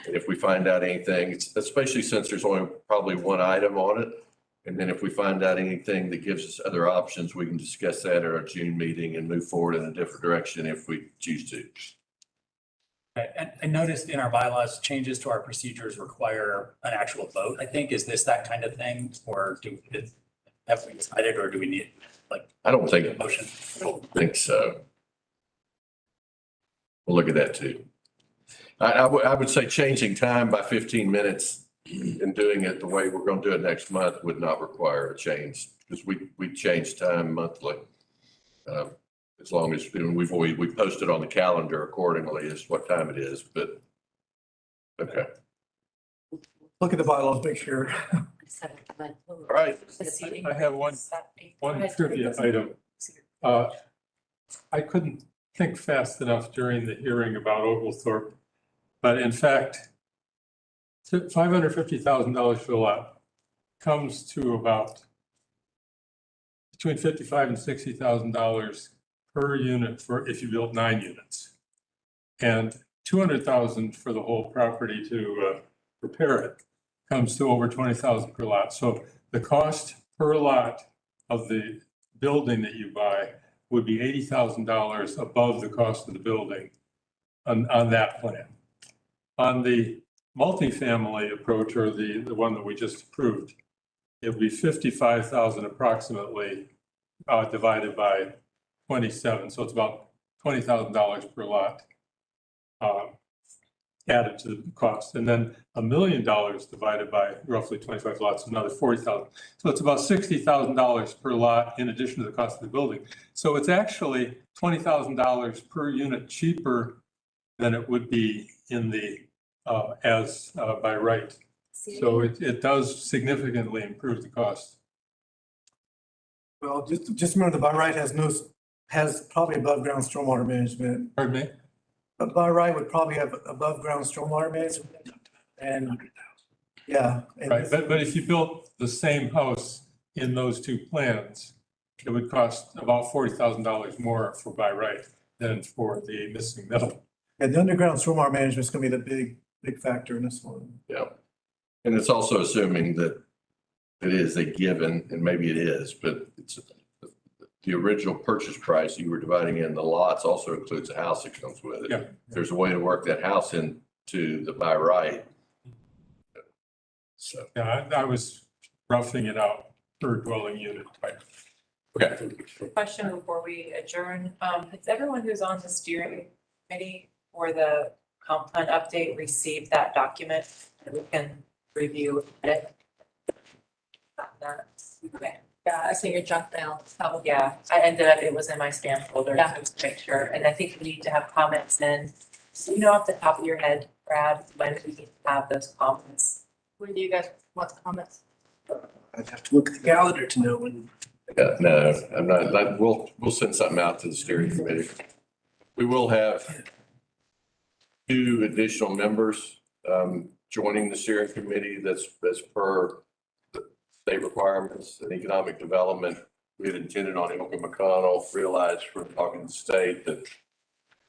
And if we find out anything, especially since there's only probably one item on it. And then if we find out anything that gives us other options, we can discuss that at our June meeting and move forward in a different direction if we choose to. And I noticed in our bylaws, changes to our procedures require an actual vote, I think. Is this that kind of thing? Or have we decided, or do we need I don't think, a motion? I don't think so. We'll look at that too. I would say changing time by 15 minutes and doing it the way we're going to do it next month would not require a change, because we change time monthly. As long as we post it on the calendar accordingly as what time it is, but okay. Look at the bylaws, make sure. All right. I have one trivia item. I couldn't think fast enough during the hearing about Oglethorpe, but in fact, $550,000 for the lot comes to about between $55,000 and $60,000 per unit for if you build 9 units. And $200,000 for the whole property to repair it comes to over $20,000 per lot. So the cost per lot of the building that you buy would be $80,000 above the cost of the building on that plan. On the multifamily approach, or the one that we just approved, it would be $55,000 approximately divided by 27. So it's about $20,000 per lot added to the cost. And then $1 million divided by roughly 25 lots, another 40,000. So it's about $60,000 per lot in addition to the cost of the building. So it's actually $20,000 per unit cheaper than it would be in the by right. So it does significantly improve the cost. Well, just remember the by right has probably above ground stormwater management. Pardon me? But by right would probably have above ground stormwater management. And yeah. And right, but if you built the same house in those two plans, it would cost about $40,000 more for by right than for the missing middle. And the underground stormwater management is going to be the big factor in this one. Yeah. And it's also assuming that it is a given, and maybe it is, but it's the original purchase price you were dividing in the lots also includes a house that comes with it. Yeah. There's a way to work that house into the by right. So. Yeah, I was roughing it out per dwelling unit type. Okay. Question before we adjourn. Has everyone who's on the steering committee for the comp plan update received that document that we can review it? Okay. Yeah, I see your junk mail. Probably. Yeah, I ended up, it was in my spam folder, Yeah. just to make sure. And I think we need to have comments in. So you know off the top of your head, Brad, when do we need to have those comments? When do you guys want the comments? I'd have to look at the calendar to know when. No, I'm not, we'll send something out to the steering committee. We will have 2 additional members joining the steering committee. That's per the state requirements and economic development. We had intended on Ilka McConnell, realized from talking to the state that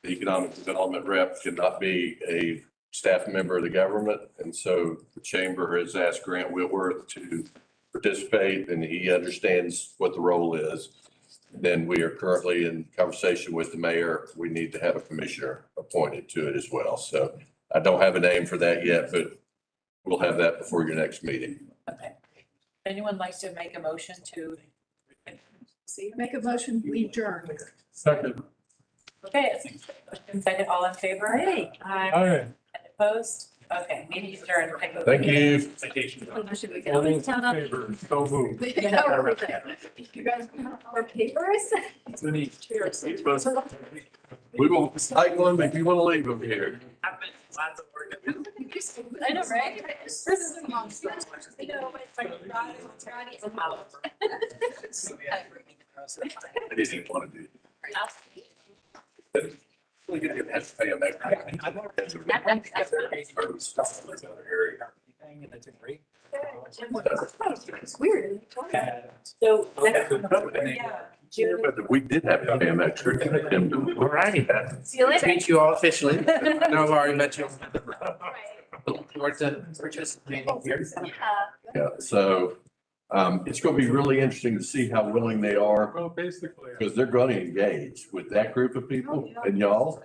the economic development rep could not be a staff member of the government. And so the chamber has asked Grant Whitworth to participate, and he understands what the role is. Then we are currently in conversation with the mayor. We need to have a commissioner appointed to it as well. So I don't have a name for that yet, but we'll have that before your next meeting. Okay. Anyone like to make a motion to? Make a motion, we adjourn. Second. Okay, motion second, all in favor? Hey. Aye. Opposed? Okay, meeting adjourned. Thank you. Citation. All in favor, so moved. You guys our papers? Cheers. We won't cite one if you want to leave them here. I know, right? This is a long story. I know, but it's like Friday is out. I didn't even want to do it. We could get that to pay them It's weird. So. Yeah. But we did have to pay them extra. All right. See you later. Meet you all officially. No, I've already met you. Look forward to participating here. Yeah, so it's going to be really interesting to see how willing they are, Well, basically. because they're going to engage with that group of people and y'all.